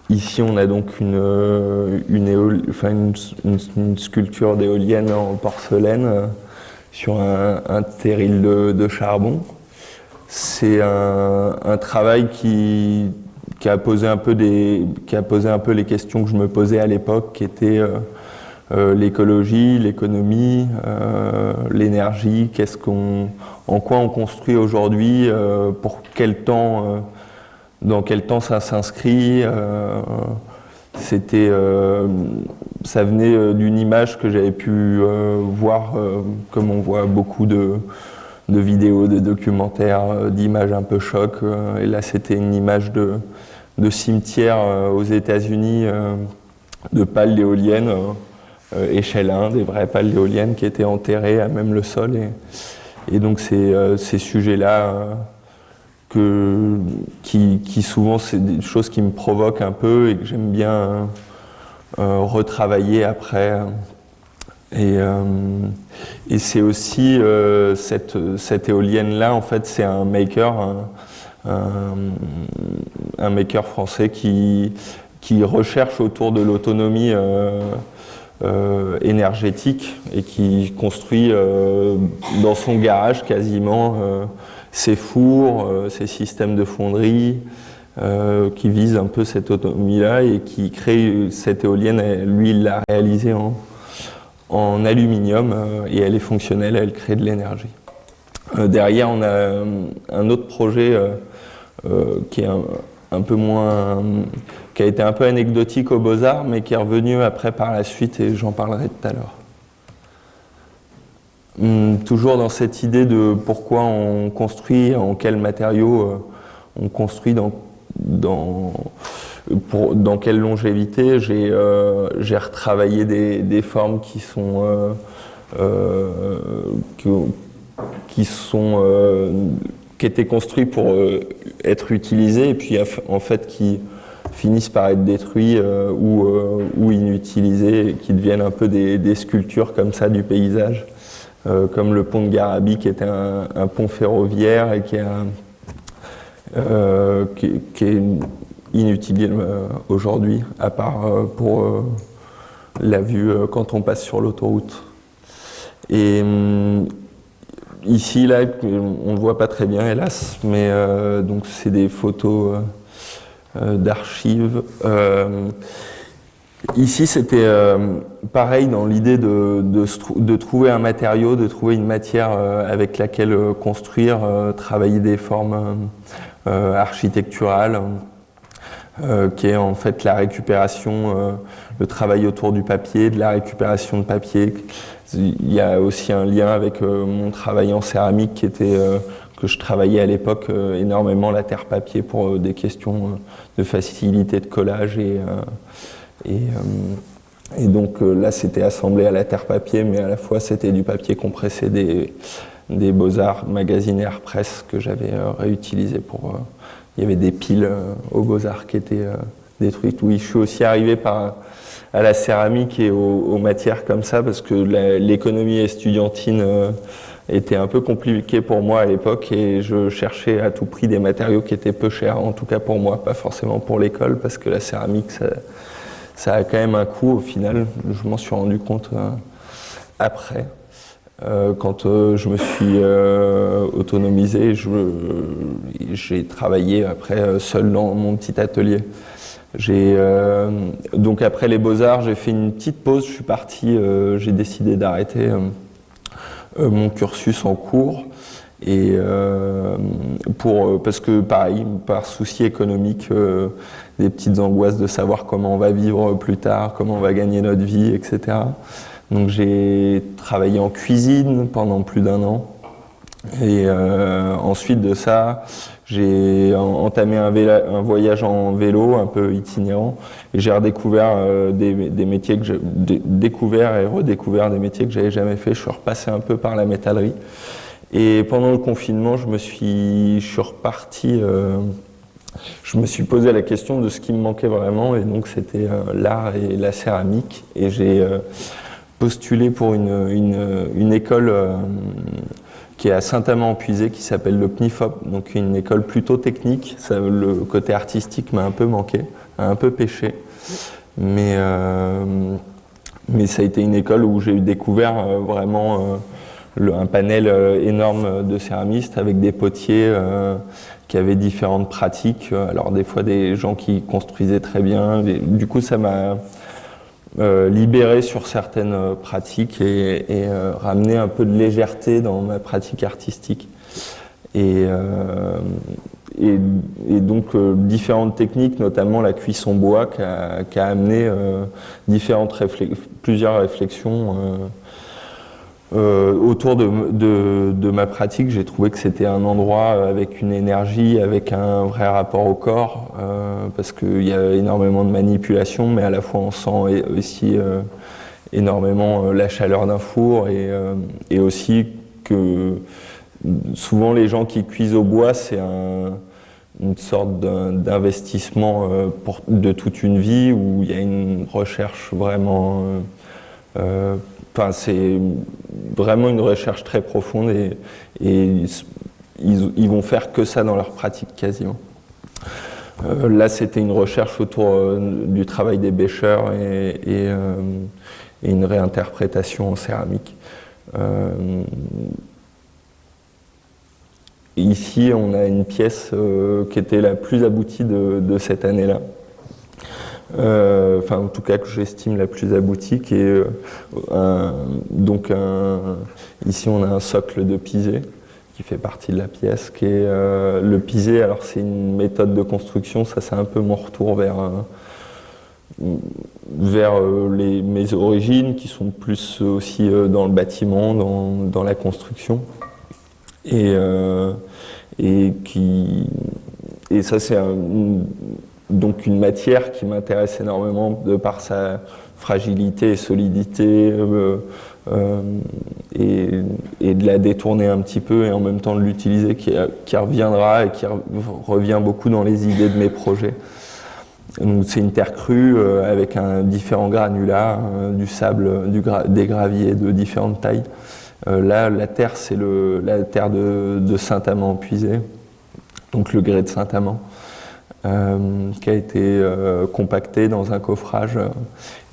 Ici, on a donc une sculpture d'éolienne en porcelaine sur un terril de charbon. C'est un travail qui a posé un peu les questions que je me posais à l'époque, qui étaient l'écologie, l'économie, l'énergie, en quoi on construit aujourd'hui, pour quel temps, dans quel temps ça s'inscrit. Ça venait d'une image que j'avais pu voir, comme on voit beaucoup de vidéos, de documentaires, d'images un peu choc. Et là, c'était une image de cimetière aux États-Unis, de pales d'éoliennes. Échelle 1, des vraies pales d'éoliennes qui étaient enterrées à même le sol. Et donc ces sujets-là, qui souvent c'est des choses qui me provoquent un peu et que j'aime bien retravailler après. Et c'est aussi cette éolienne-là, en fait, c'est un maker, un maker français qui recherche autour de l'autonomie énergétique et qui construit dans son garage quasiment ses fours, ses systèmes de fonderie, qui visent un peu cette autonomie-là et qui crée cette éolienne. Lui, il l'a réalisée en aluminium et elle est fonctionnelle, elle crée de l'énergie. Derrière, on a un autre projet qui est un peu moins, qui a été un peu anecdotique aux Beaux-Arts, mais qui est revenu après par la suite, et j'en parlerai tout à l'heure. Toujours dans cette idée de pourquoi on construit, en quels matériaux on construit, dans quelle longévité. J'ai retravaillé des formes qui étaient construites pour être utilisées et puis en fait qui finissent par être détruits ou inutilisés et qui deviennent un peu des sculptures comme ça du paysage, comme le pont de Garabi qui était un pont ferroviaire et qui est inutile aujourd'hui, à part pour la vue quand on passe sur l'autoroute. Et ici, là, on ne voit pas très bien, hélas, mais donc c'est des photos d'archives. Ici, c'était pareil dans l'idée de trouver un matériau, de trouver une matière avec laquelle construire, travailler des formes architecturales, qui est en fait la récupération, le travail autour du papier, de la récupération de papier. Il y a aussi un lien avec mon travail en céramique qui était que je travaillais à l'époque énormément la terre papier pour des questions de facilité de collage et donc là c'était assemblé à la terre papier, mais à la fois c'était du papier compressé des Beaux-Arts magazine Airpress que j'avais réutilisé pour il y avait des piles aux Beaux-Arts qui étaient détruites. Oui, je suis aussi arrivé à la céramique et aux matières comme ça parce que l'économie estudiantine était un peu compliquée pour moi à l'époque et je cherchais à tout prix des matériaux qui étaient peu chers, en tout cas pour moi, pas forcément pour l'école, parce que la céramique ça a quand même un coût au final. Je m'en suis rendu compte après. Quand je me suis autonomisé, j'ai travaillé après seul dans mon petit atelier. Donc après les Beaux-Arts, j'ai fait une petite pause, je suis parti, j'ai décidé d'arrêter mon cursus en cours Et parce que pareil, par souci économique, des petites angoisses de savoir comment on va vivre plus tard, comment on va gagner notre vie, etc. Donc j'ai travaillé en cuisine pendant plus d'1 an. Et ensuite de ça, j'ai entamé un voyage en vélo un peu itinérant et j'ai redécouvert des métiers que j'ai découvert et redécouvert des métiers que j'avais jamais fait. Je suis repassé un peu par la métallerie et pendant le confinement, je suis reparti. Je me suis posé la question de ce qui me manquait vraiment et donc c'était l'art et la céramique et j'ai postulé pour une école qui est à Saint-Amand-en-Puisé, qui s'appelle le PNIFOP, donc une école plutôt technique. Ça, le côté artistique m'a un peu manqué, a un peu pêché. Mais ça a été une école où j'ai découvert vraiment un panel énorme de céramistes avec des potiers qui avaient différentes pratiques. Alors des fois des gens qui construisaient très bien. Du coup, ça m'a libéré sur certaines pratiques et ramener un peu de légèreté dans ma pratique artistique. Et donc différentes techniques, notamment la cuisson bois, qui a amené plusieurs réflexions autour de ma pratique. J'ai trouvé que c'était un endroit avec une énergie, avec un vrai rapport au corps, parce qu'il y a énormément de manipulation, mais à la fois on sent aussi énormément la chaleur d'un four et aussi que souvent les gens qui cuisent au bois, c'est une sorte d'investissement de toute une vie où il y a une recherche vraiment c'est vraiment une recherche très profonde et ils vont faire que ça dans leur pratique quasiment. Là, c'était une recherche autour du travail des bêcheurs et une réinterprétation en céramique. Ici, on a une pièce qui était la plus aboutie de cette année-là. En tout cas que j'estime la plus aboutie, qui est ici on a un socle de pisé qui fait partie de la pièce, qui est le pisé. Alors c'est une méthode de construction, ça c'est un peu mon retour vers mes origines qui sont plus aussi dans le bâtiment, dans la construction et ça c'est donc une matière qui m'intéresse énormément de par sa fragilité et solidité et de la détourner un petit peu et en même temps de l'utiliser qui reviendra et qui revient beaucoup dans les idées de mes projets. Donc c'est une terre crue avec différents granulats, du sable, des graviers de différentes tailles. Là, la terre, c'est la terre de Saint-Amand-en-Puisé, donc le grès de Saint-Amand. Qui a été compacté dans un coffrage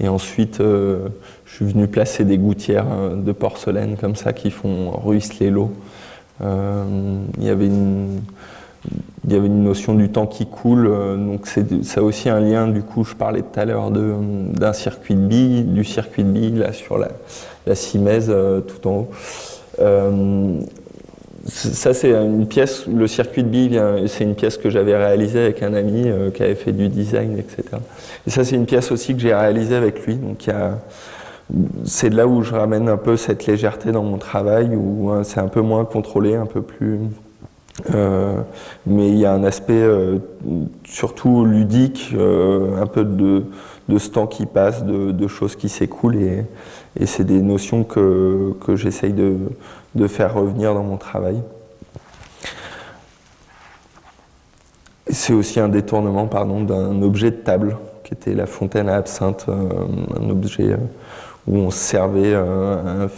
et ensuite je suis venu placer des gouttières de porcelaine comme ça qui font ruisseler l'eau. Il y avait une notion du temps qui coule, donc ça a aussi un lien, du coup je parlais tout à l'heure d'un circuit de billes, du circuit de billes là sur la simèse tout en haut. Ça, c'est une pièce, le circuit de billes, c'est une pièce que j'avais réalisée avec un ami qui avait fait du design, etc. Et ça, c'est une pièce aussi que j'ai réalisée avec lui. Donc, c'est là où je ramène un peu cette légèreté dans mon travail, où c'est un peu moins contrôlé, un peu plus... mais il y a un aspect surtout ludique, un peu de ce temps qui passe, de choses qui s'écoulent, et c'est des notions que j'essaye de faire revenir dans mon travail. C'est aussi un détournement d'un objet de table, qui était la fontaine à absinthe, un objet où on servait un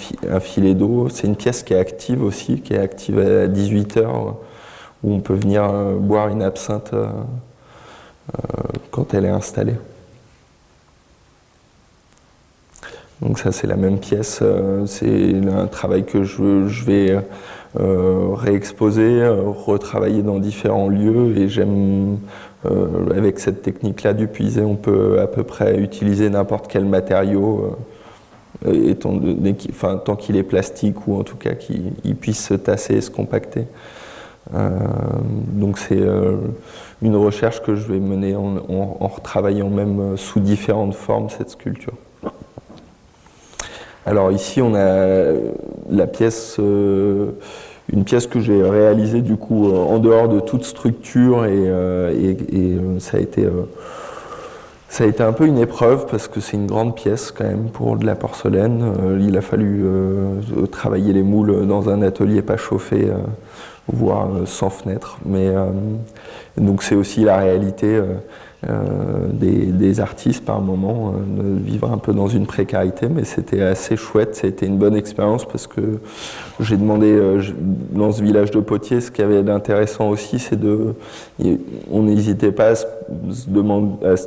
filet d'eau. C'est une pièce qui est active aussi, qui est active à 18h, où on peut venir boire une absinthe quand elle est installée. Donc ça, c'est la même pièce, c'est un travail que je vais réexposer, retravailler dans différents lieux, et j'aime, avec cette technique-là du pisé, on peut à peu près utiliser n'importe quel matériau tant qu'il est plastique ou en tout cas qu'il puisse se tasser et se compacter. Donc c'est une recherche que je vais mener en retravaillant même sous différentes formes cette sculpture. Alors ici on a la pièce, une pièce que j'ai réalisée du coup en dehors de toute structure et ça a été un peu une épreuve parce que c'est une grande pièce quand même pour de la porcelaine. Il a fallu travailler les moules dans un atelier pas chauffé, voire sans fenêtre. Mais donc c'est aussi la réalité des artistes par moment, de vivre un peu dans une précarité. Mais c'était assez chouette, ça a été une bonne expérience parce que j'ai demandé dans ce village de potiers, ce qu'il y avait d'intéressant aussi, c'est on n'hésitait pas à se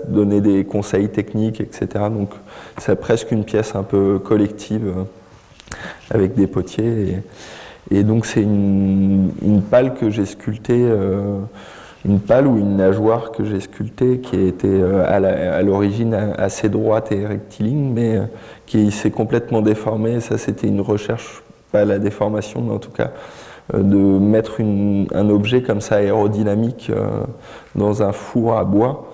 donner des conseils techniques, etc. Donc c'est presque une pièce un peu collective avec des potiers. Et donc c'est une palle que j'ai sculptée, une palle ou une nageoire que j'ai sculptée qui était à l'origine assez droite et rectiligne, mais qui s'est complètement déformée. Ça, c'était une recherche, pas la déformation, mais en tout cas de mettre un objet comme ça aérodynamique dans un four à bois.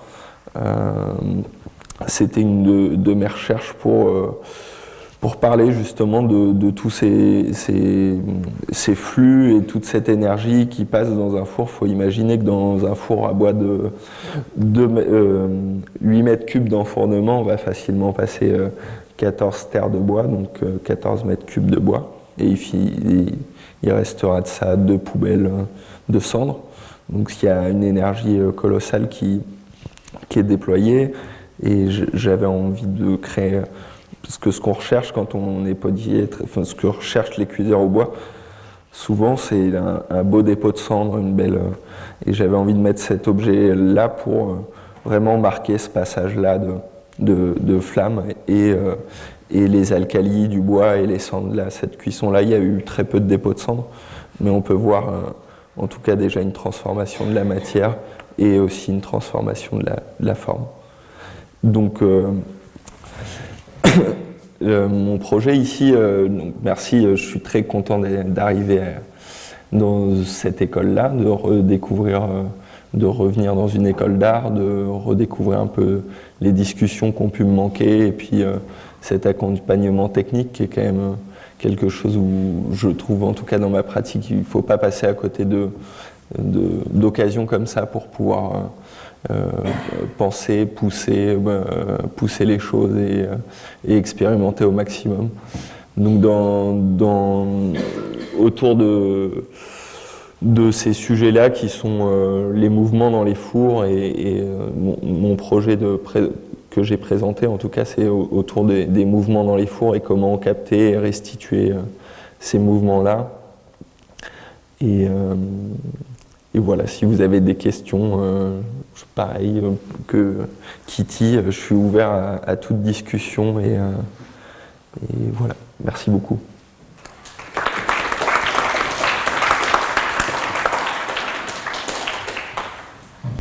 C'était une de mes recherches pour parler justement de tous ces flux et toute cette énergie qui passe dans un four. Il faut imaginer que dans un four à bois de 8 mètres cubes d'enfournement, on va facilement passer 14 terres de bois, donc 14 mètres cubes de bois. Et il restera de ça 2 poubelles de cendres. Donc il y a une énergie colossale qui est déployée. Et j'avais envie de créer... Parce que ce qu'on recherche quand on est potier, enfin ce que recherchent les cuiseurs au bois, souvent c'est un beau dépôt de cendres, une belle. Et j'avais envie de mettre cet objet-là pour vraiment marquer ce passage-là de flamme et les alcalis du bois et les cendres. Là, cette cuisson-là, il y a eu très peu de dépôts de cendres, mais on peut voir en tout cas déjà une transformation de la matière et aussi une transformation de la forme. Donc mon projet ici, donc merci, je suis très content d'arriver dans cette école-là, de redécouvrir, de revenir dans une école d'art, de redécouvrir un peu les discussions qui ont pu me manquer et puis cet accompagnement technique qui est quand même quelque chose où je trouve, en tout cas dans ma pratique, il ne faut pas passer à côté d'occasions comme ça pour pouvoir penser, pousser les choses et expérimenter au maximum. Donc autour de ces sujets-là qui sont les mouvements dans les fours et mon projet que j'ai présenté, en tout cas, c'est autour des mouvements dans les fours et comment capter et restituer ces mouvements-là. Et voilà, si vous avez des questions, pareil que Kitty, je suis ouvert à toute discussion et voilà, merci beaucoup.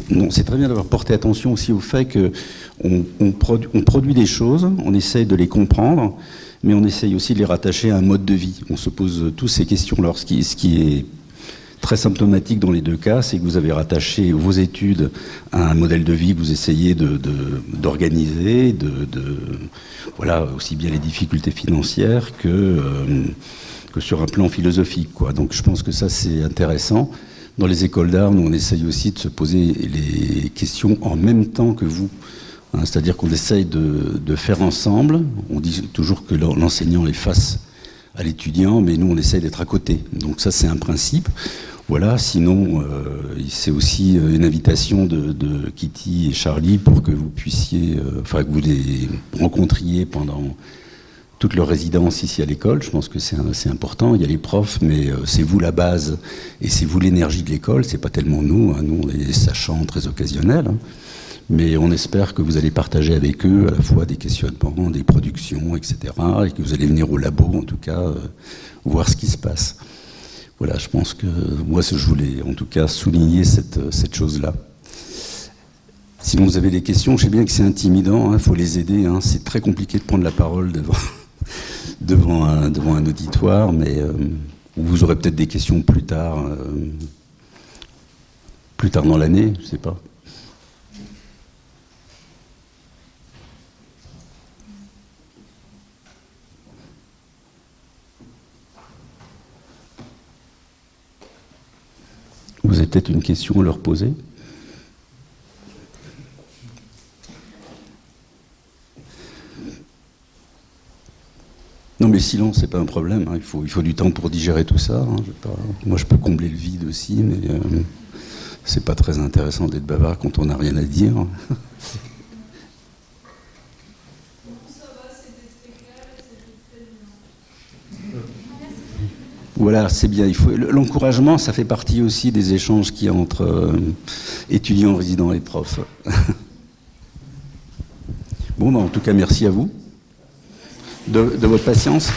Non, c'est très bien d'avoir porté attention aussi au fait qu'on produit des choses, on essaye de les comprendre, mais on essaye aussi de les rattacher à un mode de vie. On se pose tous ces questions. Alors, ce qui est très symptomatique dans les deux cas, c'est que vous avez rattaché vos études à un modèle de vie que vous essayez d'organiser, voilà, aussi bien les difficultés financières que sur un plan philosophique, quoi. Donc je pense que ça, c'est intéressant. Dans les écoles d'art, nous, on essaye aussi de se poser les questions en même temps que vous. Hein, c'est-à-dire qu'on essaye de faire ensemble. On dit toujours que l'enseignant est face à l'étudiant, mais nous, on essaye d'être à côté. Donc ça, c'est un principe. Voilà, sinon, c'est aussi une invitation de Kitty et Charlie pour que vous puissiez, que vous les rencontriez pendant toute leur résidence ici à l'école. Je pense que c'est important. Il y a les profs, mais c'est vous la base et c'est vous l'énergie de l'école. C'est pas tellement nous. Hein. Nous, on est des sachants très occasionnels. Hein. Mais on espère que vous allez partager avec eux à la fois des questionnements, des productions, etc. Et que vous allez venir au labo, en tout cas, voir ce qui se passe. Voilà, je pense que moi, je voulais en tout cas souligner cette chose-là. Sinon, vous avez des questions, je sais bien que c'est intimidant, il faut les aider. Hein. C'est très compliqué de prendre la parole devant un auditoire, mais vous aurez peut-être des questions plus tard dans l'année, je ne sais pas. Vous avez peut-être une question à leur poser? Non, mais le silence, c'est pas un problème. Hein. Il faut du temps pour digérer tout ça. Hein. Moi, je peux combler le vide aussi, mais c'est pas très intéressant d'être bavard quand on n'a rien à dire. Voilà, c'est bien. L'encouragement, ça fait partie aussi des échanges qu'il y a entre étudiants, résidents et profs. Bon, en tout cas, merci à vous de votre patience.